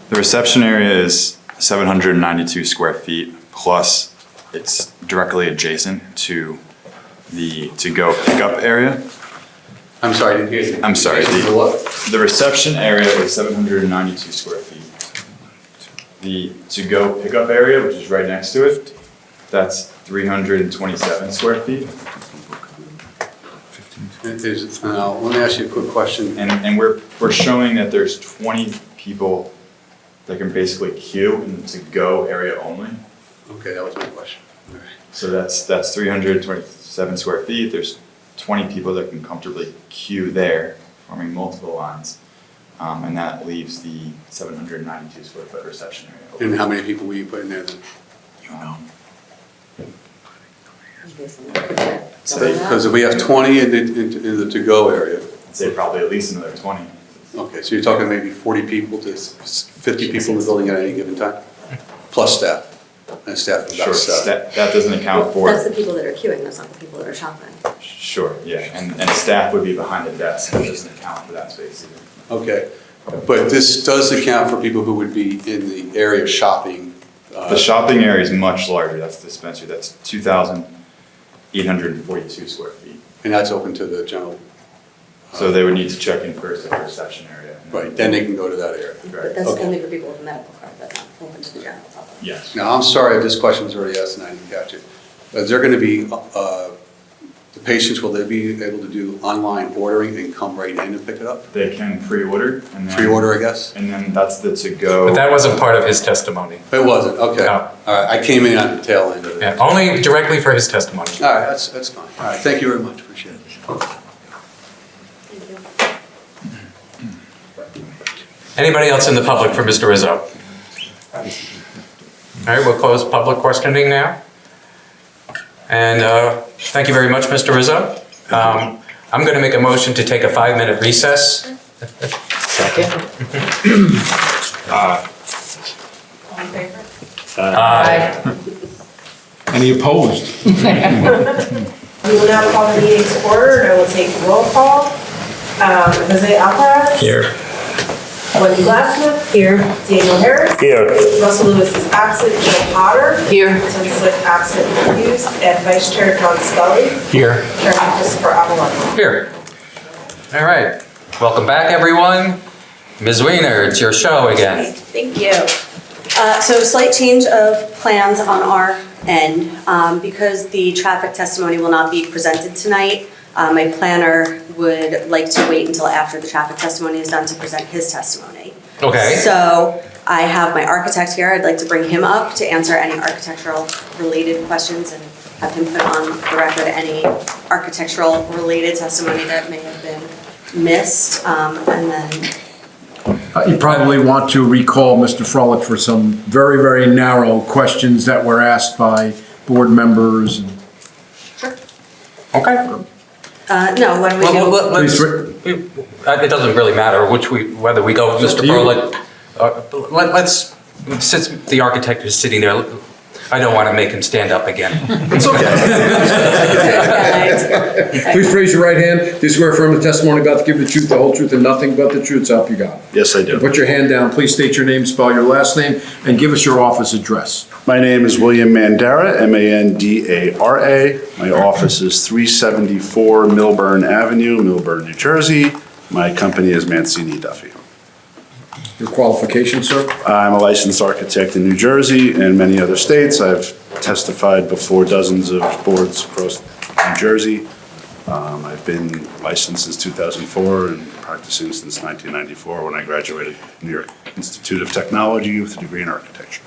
The reception area is 792 square feet, plus it's directly adjacent to the to-go pickup area. I'm sorry, I didn't hear you. I'm sorry. The reception area is 792 square feet. The to-go pickup area, which is right next to it, that's 327 square feet. Let me ask you a quick question. And we're showing that there's 20 people They can basically queue in the to-go area only. Okay, that was my question. All right. So that's 327 square feet. There's 20 people that can comfortably queue there, forming multiple lines. And that leaves the 792 square foot reception area open. And how many people will you put in there then? Because if we have 20 in the to-go area. I'd say probably at least another 20. Okay, so you're talking maybe 40 people to 50 people in the building at any given time? Plus staff, and staff of Sure, about 7. that doesn't account for. That's the people that are queuing, that's not the people that are shopping. Sure, yeah, and staff would be behind the desk, it doesn't account for that space either. Okay, but this does account for people who would be in the area shopping. The shopping area is much larger, that's the dispensary, that's 2,842 square feet. And that's open to the general. So they would need to check in first at the reception area. Right, then they can go to that area. But that's Okay. only for people with a medical card, but not open to the general public. Yes. Now, I'm sorry if this question was already asked and I didn't catch it. Is there going to be, the patients, will they be able to do online ordering and come right in and pick it up? They can pre-order and then. Pre-order, I guess? And then that's the to-go. But that wasn't part of his testimony. It wasn't, okay. No. All right, I came in on the tail end of it. Yeah, only directly for his testimony. All right, that's fine. All right, thank you very much, appreciate it. Anybody else in the public for Mr. Rizzo? All right, we'll close public questioning now. And thank you very much, Mr. Rizzo. I'm going to make a motion to take a 5-minute recess. Second. All in favor? Aye. Any opposed? We will now call the meeting to order, and I will take roll call. Jose Alvarez. Here. Wendy Glassman. Here. Daniel Harris. Here. Russell Lewis is absent. Joe Potter. Here. Tim Slick absent and recused. And Vice Chair John Scully. Here. Chairman Christopher Avalon. Here. All right. Welcome back, everyone. Ms. Weiner, it's your show again. Thank you. So slight change of plans on our end. Because the traffic testimony will not be presented tonight, my planner would like to wait until after the traffic testimony is done to present his testimony. Okay. So I have my architect here. I'd like to bring him up to answer any architectural related questions and have him put on the record any architectural related testimony that may have been missed. And then You probably want to recall Mr. Frolick for some very, very narrow questions that were asked by board members. Okay. no, what do we do? Please, It doesn't really matter whether we go with Mr. Froelich. Let's, since the architect is sitting there, I don't want to make him stand up again. It's okay. Please raise your right hand. Do you swear affirm the testimony about to give the truth, the whole truth, and nothing but the truth, so help you God? Yes, I do. Put your hand down. Please state your name, spell your last name, and give us your office address. My name is William Mandara, M-A-N-D-A-R-A. My office is 374 Milburn Avenue, Milburn, New Jersey. My company is Mancini Duffy. Your qualification, sir? I'm a licensed architect in New Jersey and many other states. I've testified before dozens of boards across New Jersey. I've been licensed since 2004 and practicing since 1994 when I graduated New York Institute of Technology with a degree in architecture.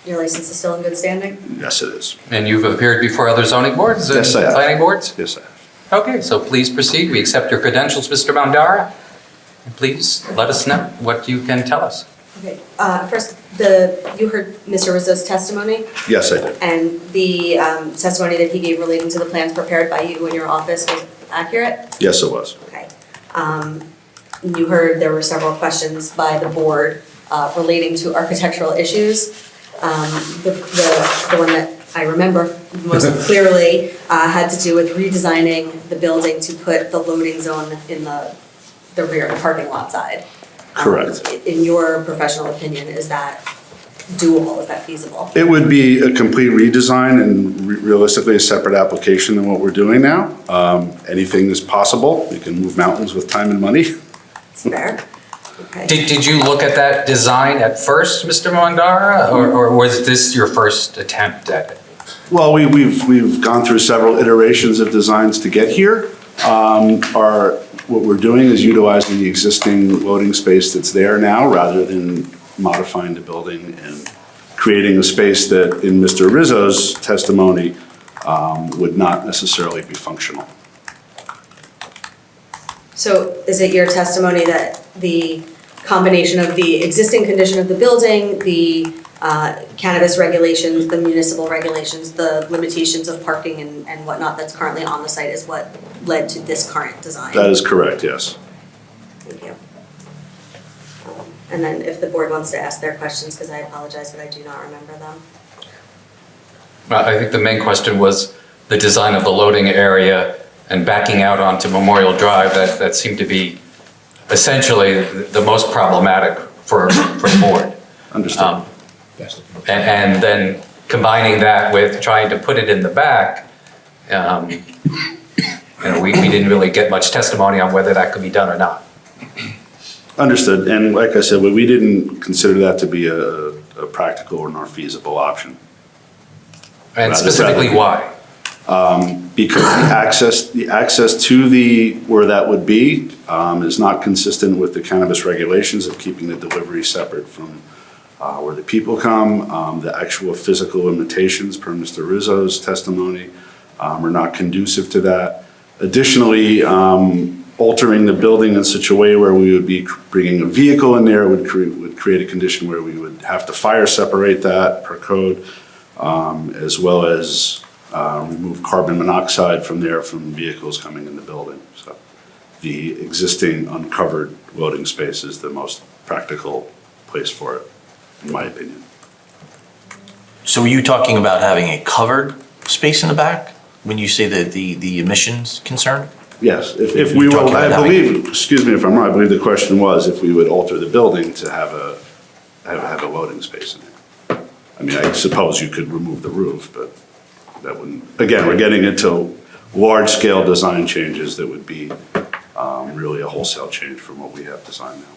Your license is still in good standing? Yes, it is. And you've appeared before other zoning boards and Yes, I have. planning boards? Yes, I have. Okay, so please proceed. We accept your credentials, Mr. Mandara. And please let us know what you can tell us. Okay, first, you heard Mr. Rizzo's testimony, Yes, I did. and the testimony that he gave relating to the plans prepared by you in your office was accurate? Yes, it was. Okay. You heard there were several questions by the board relating to architectural issues. The one that I remember most clearly had to do with redesigning the building to put the loading zone in the rear parking lot side. Correct. In your professional opinion, is that doable? Is that feasible? It would be a complete redesign and realistically a separate application than what we're doing now. Anything is possible. We can move mountains with time and money. It's fair. Okay. Did you look at that design at first, Mr. Mandara, or was this your first attempt at it? Well, we've gone through several iterations of designs to get here. What we're doing is utilizing the existing loading space that's there now rather than modifying the building and creating a space that, in Mr. Rizzo's testimony, would not necessarily be functional. So is it your testimony that the combination of the existing condition of the building, the cannabis regulations, the municipal regulations, the limitations of parking and whatnot that's currently on the site is what led to this current design? That is correct, yes. Thank you. And then if the board wants to ask their questions, because I apologize, but I do not remember them. I think the main question was the design of the loading area and backing out onto Memorial Drive. That seemed to be essentially the most problematic for the board. Understood. And then combining that with trying to put it in the back, we didn't really get much testimony on whether that could be done or not. Understood, and like I said, we didn't consider that to be a practical or nor feasible option. And specifically why? Because the access to where that would be is not consistent with the cannabis regulations of keeping the delivery separate from where the people come. The actual physical limitations per Mr. Rizzo's testimony are not conducive to that. Additionally, altering the building in such a way where we would be bringing a vehicle in there would create a condition where we would have to fire separate that per code, as well as remove carbon monoxide from there from vehicles coming in the building. So the existing uncovered loading space is the most practical place for it, in my opinion. So were you talking about having a covered space in the back when you say that the emissions concern? Yes, if we will, I believe, excuse me if I'm wrong, I believe the question was if we would alter the building to have a loading space in it. I mean, I suppose you could remove the roof, but that wouldn't, again, we're getting into large-scale design changes that would be really a wholesale change from what we have designed now.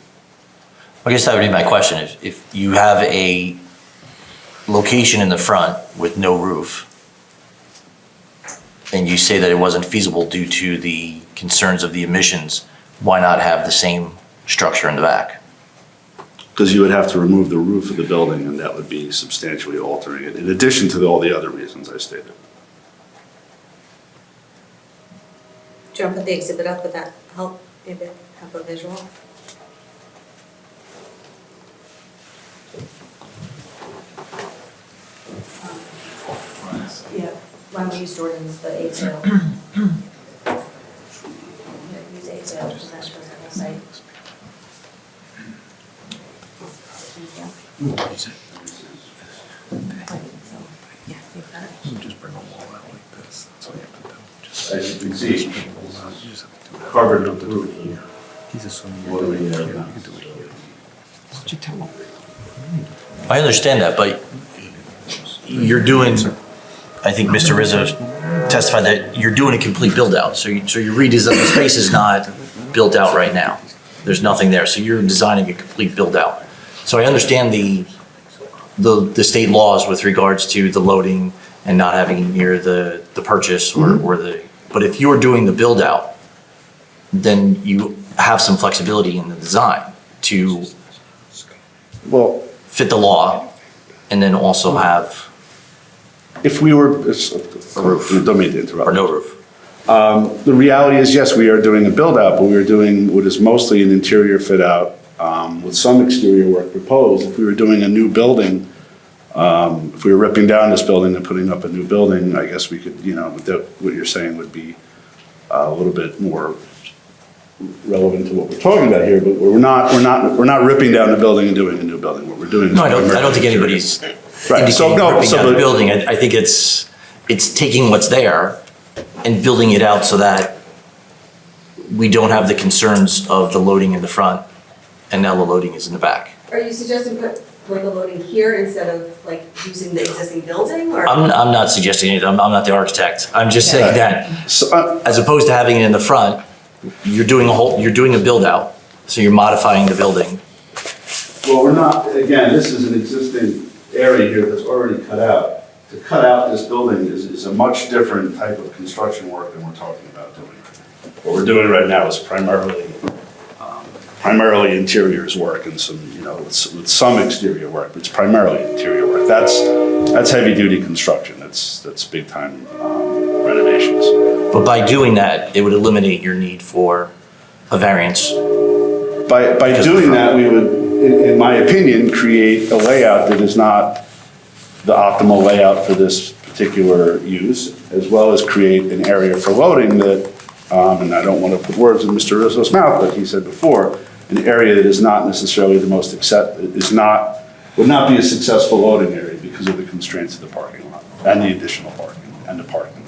I guess that would be my question. If you have a location in the front with no roof, and you say that it wasn't feasible due to the concerns of the emissions, why not have the same structure in the back? Because you would have to remove the roof of the building, and that would be substantially altering it, in addition to all the other reasons I stated. Do you want to put the exhibit up? Would that help maybe have a visual? Yeah, why don't we use Jordan's, the ATL? Use ATL, because that shows the whole site. Just bring them all out like this. That's all you have to do. As you can see, covered with the roof here. He's assuming What do we have now? you can do it here. What you tell him? I understand that, but you're doing, I think Mr. Rizzo testified that you're doing a complete build out. So your redesign, the space is not built out right now. There's nothing there. So you're designing a complete build out. So I understand the state laws with regards to the loading and not having near the purchase or the, but if you're doing the build out, then you have some flexibility in the design to fit the law and then also have if we were, a roof, don't mean to interrupt. Or no roof. The reality is, yes, we are doing a build out, but we are doing what is mostly an interior fit out with some exterior work proposed. If we were doing a new building, if we were ripping down this building and putting up a new building, I guess we could, what you're saying would be a little bit more relevant to what we're talking about here, but we're not ripping down the building and doing a new building. What we're doing is. No, I don't think anybody's right. indicating ripping down the building. I think it's taking what's there and building it out so that we don't have the concerns of the loading in the front and now the loading is in the back. Are you suggesting put the loading here instead of like using the existing building or? I'm not suggesting it. I'm not the architect. I'm just saying that as opposed to having it in the front, you're doing a build out. So you're modifying the building. Well, we're not, again, this is an existing area here that's already cut out. To cut out this building is a much different type of construction work than we're talking about doing. What we're doing right now is primarily primarily interiors work and some, with some exterior work, but it's primarily interior work. That's heavy-duty construction. That's big-time renovations. But by doing that, it would eliminate your need for a variance. By doing that, we would, in my opinion, create a layout that is not the optimal layout for this particular use, as well as create an area for loading that, and I don't want to put words in Mr. Rizzo's mouth, but he said before, an area that is not necessarily the most would not be a successful loading area because of the constraints of the parking lot and the additional parking and the parking.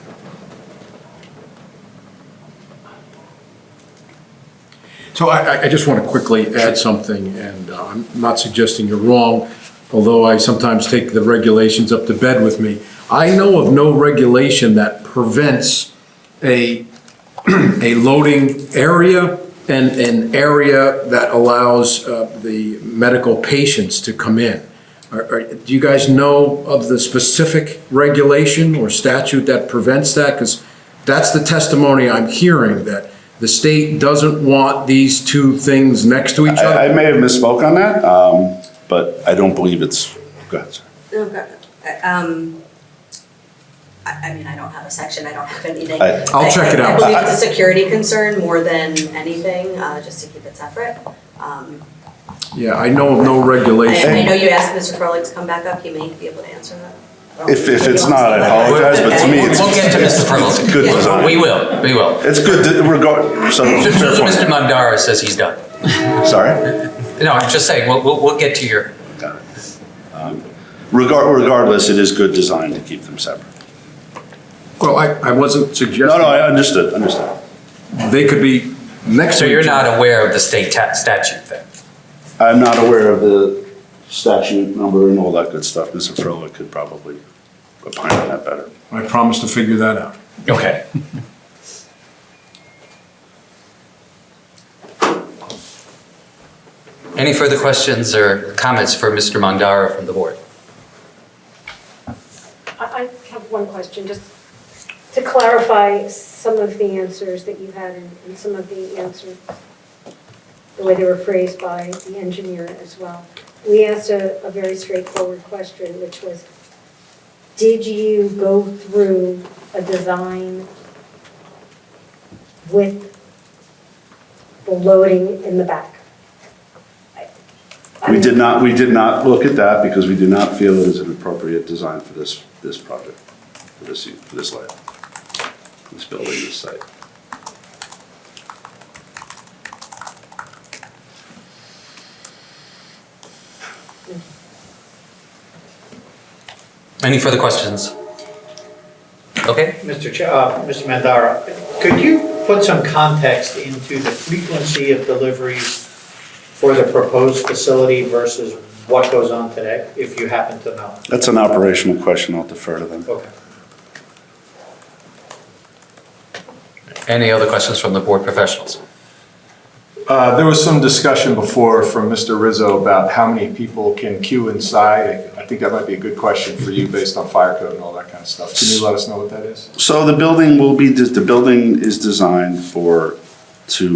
So I just want to quickly add something, and I'm not suggesting you're wrong, although I sometimes take the regulations up to bed with me. I know of no regulation that prevents a loading area and an area that allows the medical patients to come in. Do you guys know of the specific regulation or statute that prevents that? Because that's the testimony I'm hearing, that the state doesn't want these two things next to each other. I may have misspoke on that, but I don't believe it's, go ahead, sir. Okay. I mean, I don't have a section, I don't have anything. I'll check it out. I believe it's a security concern more than anything, just to keep it separate. Yeah, I know of no regulation. I know you asked Mr. Froelich to come back up, he may be able to answer that. If it's not, I apologize, but to me, it's. We'll get to Mr. Froelich. It's good design. We will. It's good, so. Mr. Mandara says he's done. Sorry? No, I'm just saying, we'll get to your. Got it. Regardless, it is good design to keep them separate. Well, I wasn't suggesting. No, I understood. They could be next to So each you're other. not aware of the state statute then? I'm not aware of the statute number and all that good stuff. Mr. Froelich could probably opine on that better. I promise to figure that out. Okay. Any further questions or comments for Mr. Mandara from the board? I have one question, just to clarify some of the answers that you had and some of the answers, the way they were phrased by the engineer as well. We asked a very straightforward question, which was, did you go through a design with the loading in the back? We did not look at that because we do not feel it is an appropriate design for this project, for this layout, this building, this site. Any further questions? Okay. Mr. Mandara, could you put some context into the frequency of deliveries for the proposed facility versus what goes on today, if you happen to know? That's an operational question. I'll defer to them. Okay. Any other questions from the board professionals? There was some discussion before from Mr. Rizzo about how many people can queue inside. I think that might be a good question for you based on fire code and all that kind of stuff. Can you let us know what that is? So the building is designed to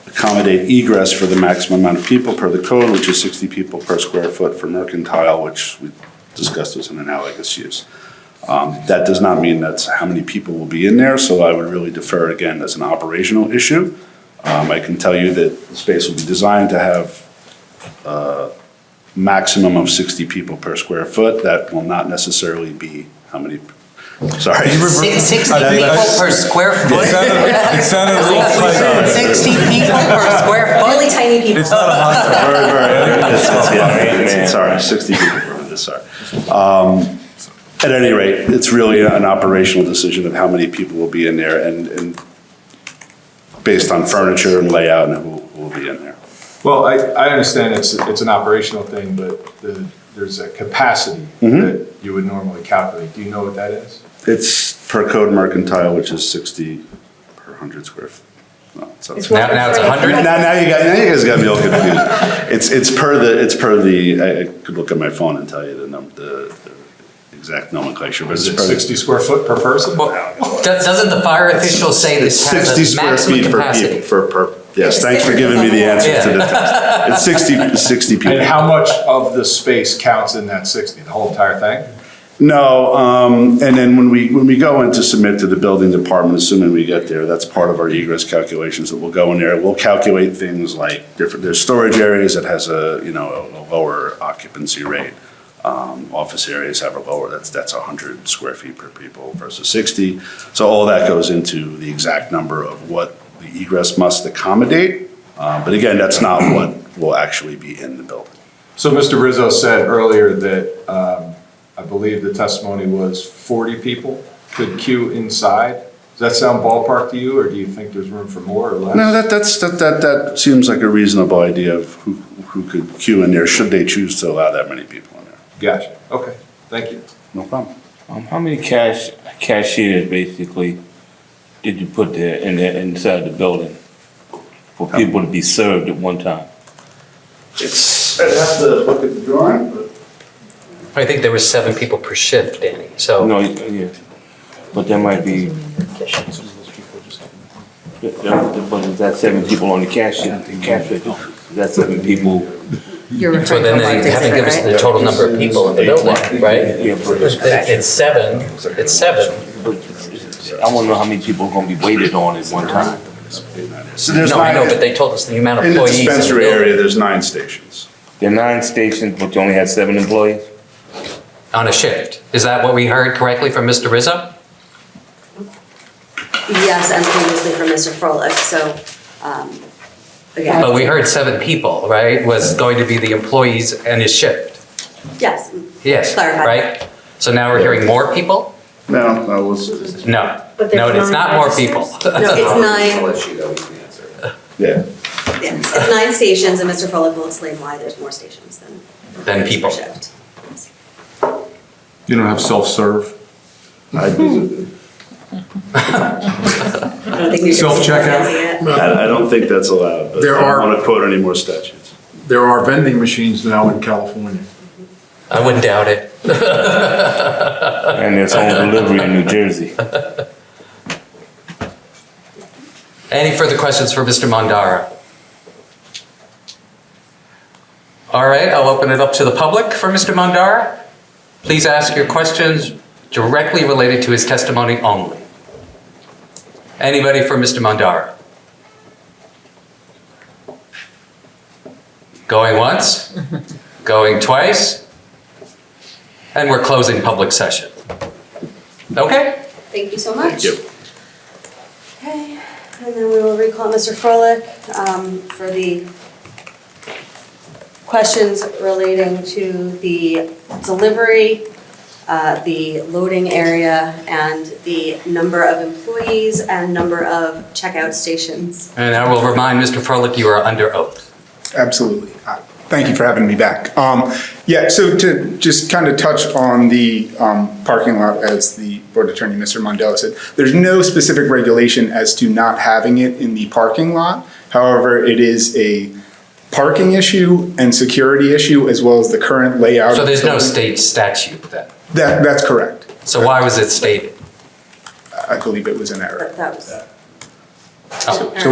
accommodate egress for the maximum amount of people per the code, which is 60 people per square foot for mercantile, which we discussed as an analogous use. That does not mean that's how many people will be in there, so I would really defer again as an operational issue. I can tell you that the space will be designed to have a maximum of 60 people per square foot. That will not necessarily be how many, sorry. 60 people per square foot? It sounded a little tight. 60 people per square foot? Really tiny people. It's not a hospital. Sorry, 60 people per foot, sorry. At any rate, it's really an operational decision of how many people will be in there and based on furniture and layout and who will be in there. Well, I understand it's an operational thing, but there's a capacity that you would normally calculate. Do you know what that is? It's per code mercantile, which is 60 per 100 square feet. No, now it's 100? Now you guys got me all confused. It's per the, I could look at my phone and tell you the exact nomenclature, but is it 60 square foot per person? Well, doesn't the fire official say this has a maximum capacity? Yes, thanks for giving me the answer to the test. It's 60 people. And how much of the space counts in that 60? The whole entire thing? No, and then when we go in to submit to the building department, assuming we get there, that's part of our egress calculations that we'll go in there. We'll calculate things like there's storage areas that has a lower occupancy rate. Office areas have a lower, that's 100 square feet per people versus 60. So all that goes into the exact number of what the egress must accommodate. But again, that's not what will actually be in the building. So Mr. Rizzo said earlier that I believe the testimony was 40 people could queue inside. Does that sound ballpark to you, or do you think there's room for more or less? No, that seems like a reasonable idea of who could queue in there, should they choose to allow that many people in there. Gotcha. Okay. Thank you. No problem. How many cashiers basically did you put there inside the building for people to be served at one time? I'd have to look at the drawing, but. I think there was 7 people per shift, Danny, so. No, yeah, but there might be. But is that 7 people on the cashier? Is that 7 people? You're So referring then to they elected, haven't given us right? the total number of people in the building, right? It's 7, it's 7. I wanna know how many people are gonna be waited on at one time. So there's No, I know, but they told us the amount of in the employees. dispensary building. area, there's 9 stations. There are 9 stations, but you only have 7 employees? On a shift. Is that what we heard correctly from Mr. Rizzo? Yes, and previously from Mr. Froelich, so, again. But we heard 7 people, right, was going to be the employees and his shift. Yes. Yes, Clarify. right? So now we're hearing more people? No, that was. No. But there's No, it's 9 not more people. registers. No, it's 9, Yeah. yeah, it's 9 stations, and Mr. Froelich will explain why there's more stations Than people. per shift. You don't have self-serve? I do. I don't think you can Self-checkout? see it. I don't think that's allowed, but There I are- don't want to quote any more statutes. There are vending machines now in California. I wouldn't doubt it. And there's home delivery in New Jersey. Any further questions for Mr. Mondara? All right, I'll open it up to the public for Mr. Mondara. Please ask your questions directly related to his testimony only. Anybody for Mr. Mondara? Going once? Going twice? And we're closing public session. Okay? Thank you so much. Thank you. Okay, and then we will recall Mr. Froelich for the questions relating to the delivery, the loading area, and the number of employees and number of checkout stations. And I will remind Mr. Froelich, you are under oath. Absolutely. Thank you for having me back. Yeah, so to just kind of touch on the parking lot, as the Board Attorney, Mr. Mondella, said, there's no specific regulation as to not having it in the parking lot. However, it is a parking issue and security issue, as well as the current layout. So there's no state statute then? That's correct. So why was it stated? I believe it was an error. That was. Oh, So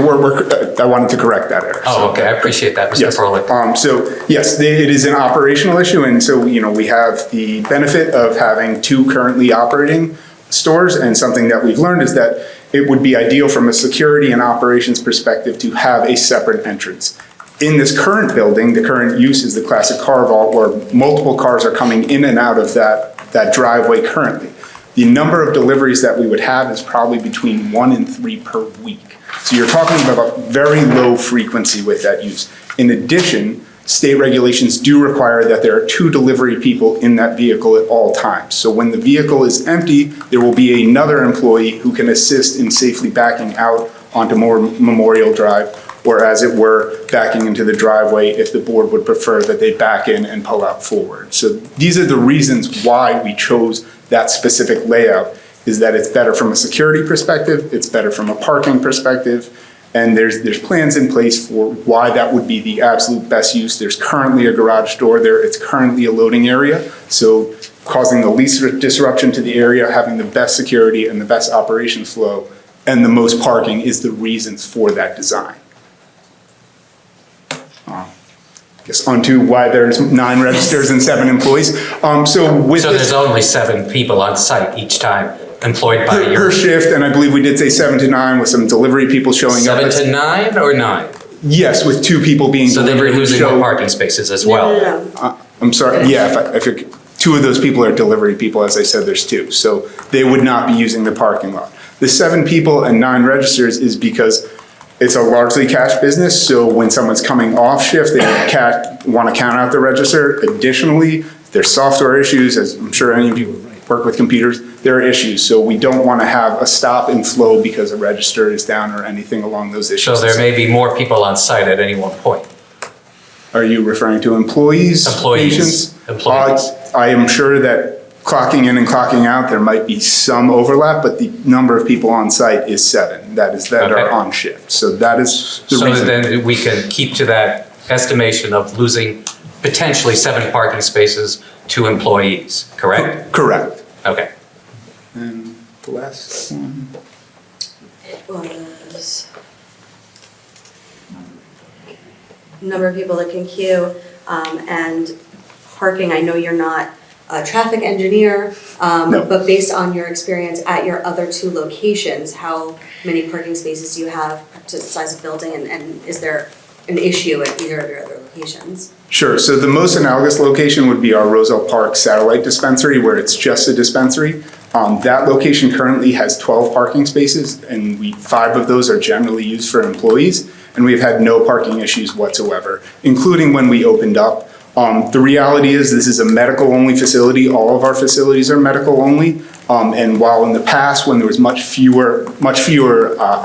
I wanted to correct that error. oh, okay, I appreciate that, Mr. Yes. Froelich. So yes, it is an operational issue, and so, we have the benefit of having 2 currently operating stores, and something that we've learned is that it would be ideal from a security and operations perspective to have a separate entrance. In this current building, the current use is the classic car vault, where multiple cars are coming in and out of that driveway currently. The number of deliveries that we would have is probably between 1 and 3 per week. So you're talking about a very low frequency with that use. In addition, state regulations do require that there are 2 delivery people in that vehicle at all times. So when the vehicle is empty, there will be another employee who can assist in safely backing out onto Memorial Drive, or as it were, backing into the driveway if the board would prefer that they back in and pull out forward. So these are the reasons why we chose that specific layout, is that it's better from a security perspective, it's better from a parking perspective, and there's plans in place for why that would be the absolute best use. There's currently a garage door there, it's currently a loading area, so causing the least disruption to the area, having the best security and the best operations flow, and the most parking is the reasons for that design. guess, onto why there's 9 registers and 7 employees. So there's only 7 people on site each time employed by your... Per shift, and I believe we did say 7 to 9 with some delivery people showing up. 7 to 9 or 9? Yes, with 2 people being So then delivered. you're losing more parking spaces as well. No. I'm sorry, yeah, if 2 of those people are delivery people, as I said, there's 2. So they would not be using the parking lot. The 7 people and 9 registers is because it's a largely cash business, so when someone's coming off shift, they want to count out the register. Additionally, there's software issues, as I'm sure any of you work with computers, there are issues. So we don't want to have a stop in flow because a register is down or anything along those issues. So there may be more people on site at any one point. Are you referring to employees? Patients? Employees. I am sure that clocking in and clocking out, there might be some overlap, but the number of people on site is 7. That are on shift. So that is the reason. So then we can keep to that estimation of losing potentially 7 parking spaces to employees, correct? Correct. Okay. And the last one. It was number of people that can queue, and parking. I know you're not a traffic engineer, No. but based on your experience at your other 2 locations, how many parking spaces do you have to the size of building, and is there an issue at either of your other locations? Sure, so the most analogous location would be our Roselle Park satellite dispensary, where it's just a dispensary. That location currently has 12 parking spaces, and 5 of those are generally used for employees, and we've had no parking issues whatsoever, including when we opened up. The reality is this is a medical-only facility. All of our facilities are medical-only, and while in the past, when there was much fewer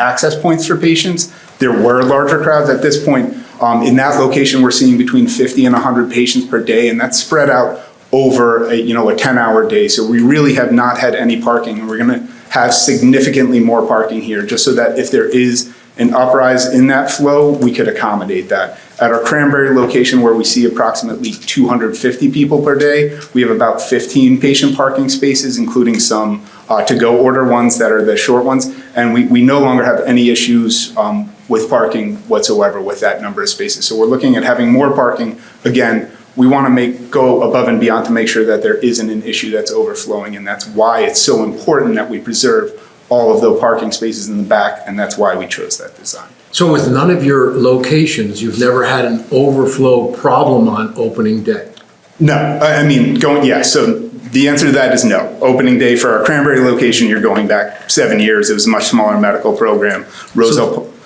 access points for patients, there were larger crowds. At this point, in that location, we're seeing between 50 and 100 patients per day, and that's spread out over a 10-hour day. So we really have not had any parking, and we're going to have significantly more parking here, just so that if there is an uprise in that flow, we could accommodate that. At our Cranberry location, where we see approximately 250 people per day, we have about 15 patient parking spaces, including some to-go order ones that are the short ones, and we no longer have any issues with parking whatsoever with that number of spaces. So we're looking at having more parking. Again, we want to go above and beyond to make sure that there isn't an issue that's overflowing, and that's why it's so important that we preserve all of the parking spaces in the back, and that's why we chose that design. So with none of your locations, you've never had an overflow problem on opening day? No, so the answer to that is no. Opening day for our Cranberry location, you're going back 7 years. It was a much smaller medical program.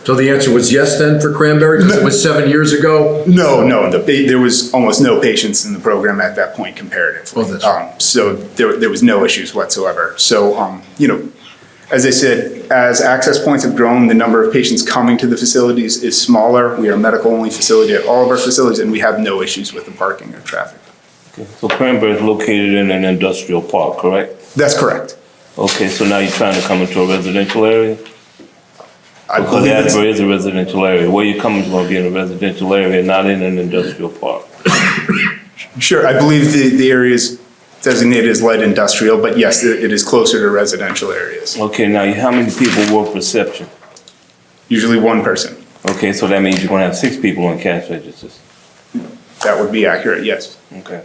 So the answer was yes then for Cranberry, because it was 7 years ago? No, there was almost no patients in the program at that point comparatively. Oh, that's right. So there was no issues whatsoever. So, as I said, as access points have grown, the number of patients coming to the facilities is smaller. We are a medical-only facility at all of our facilities, and we have no issues with the parking or traffic. Okay. So Cranberry is located in an industrial park, correct? That's correct. Okay, so now you're trying to come into a residential area? Because Asbury is a residential area. Where you're coming from be in a residential area, not in an industrial park. Sure, I believe the area is designated as light industrial, but yes, it is closer to residential areas. Okay, now how many people work reception? Usually 1 person. Okay, so that means you're gonna have 6 people on cash registers. That would be accurate, yes. Okay.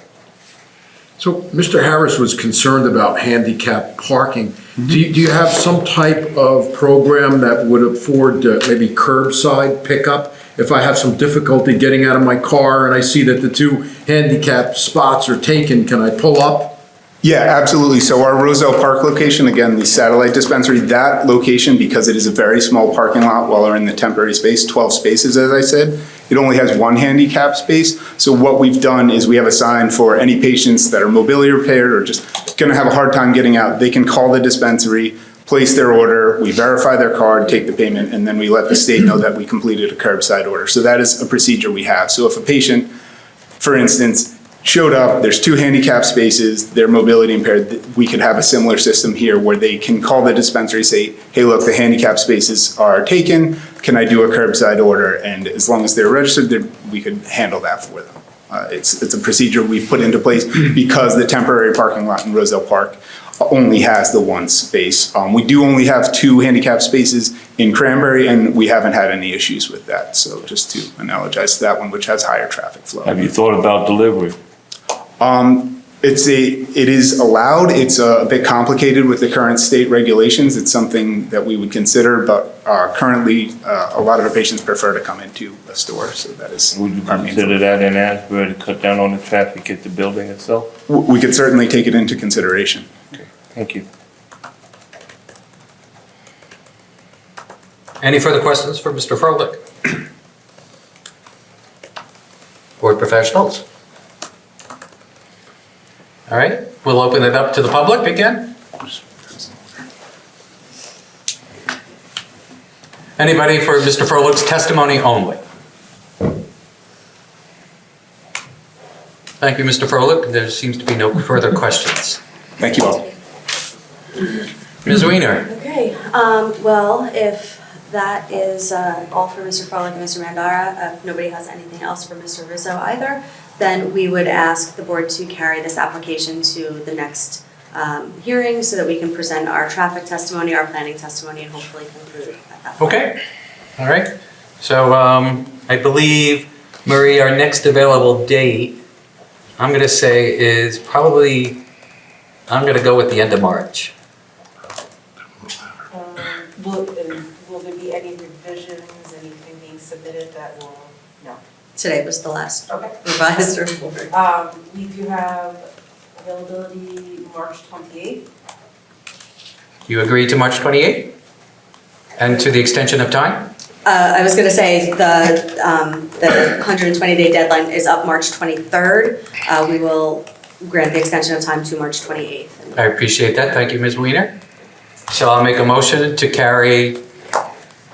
So Mr. Harris was concerned about handicap parking. Do you have some type of program that would afford maybe curbside pickup? If I have some difficulty getting out of my car and I see that the 2 handicap spots are taken, can I pull up? Yeah, absolutely. So our Roselle Park location, again, the satellite dispensary, that location, because it is a very small parking lot while we're in the temporary space, 12 spaces, as I said, it only has 1 handicap space. So what we've done is we have a sign for any patients that are mobility impaired or just going to have a hard time getting out. They can call the dispensary, place their order, we verify their card, take the payment, and then we let the state know that we completed a curbside order. So that is a procedure we have. So if a patient, for instance, showed up, there's 2 handicap spaces, they're mobility impaired, we could have a similar system here where they can call the dispensary, say, hey, look, the handicap spaces are taken, can I do a curbside order? And as long as they're registered, we could handle that for them. It's a procedure we've put into place because the temporary parking lot in Roselle Park only has the one space. We do only have 2 handicap spaces in Cranberry, and we haven't had any issues with that. So just to analogize to that one, which has higher traffic flow. Have you thought about delivery? It is allowed. It's a bit complicated with the current state regulations. It's something that we would consider, but currently a lot of our patients prefer to come into a store, so that is. Would you consider that in Asbury to cut down on the traffic at the building itself? We could certainly take it into consideration. Thank you. Any further questions for Mr. Froelich? Board professionals? All right, we'll open it up to the public again. Anybody for Mr. Froelich's testimony only? Thank you, Mr. Froelich. There seems to be no further questions. Thank you all. Ms. Weiner? Okay, well, if that is all for Mr. Froelich and Mr. Mandara, if nobody has anything else for Mr. Rizzo either, then we would ask the board to carry this application to the next hearing so that we can present our traffic testimony, our planning testimony, and hopefully conclude at that point. Okay, all right. So I believe, Marie, our next available date, I'm gonna say is probably, I'm gonna go with the end of March. Will there be any revisions, anything being submitted that will, no? Today was the last Okay. revised report. We do have availability March 28th. You agree to March 28th? And to the extension of time? I was gonna say the 120-day deadline is up March 23rd. We will grant the extension of time to March 28th. I appreciate that. Thank you, Ms. Weiner. So I'll make a motion to carry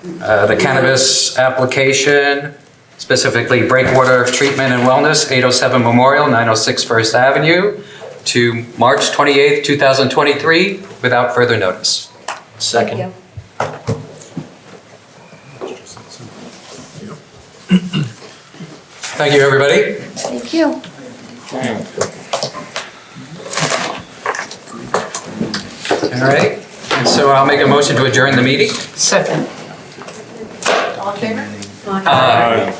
the cannabis application, specifically breakwater treatment and wellness, 807 Memorial, 906 First Avenue, to March 28th, 2023, without further notice. Second. Thank you, everybody. Thank you. All right, and so I'll make a motion to adjourn the meeting. Second. All in favor? Aye.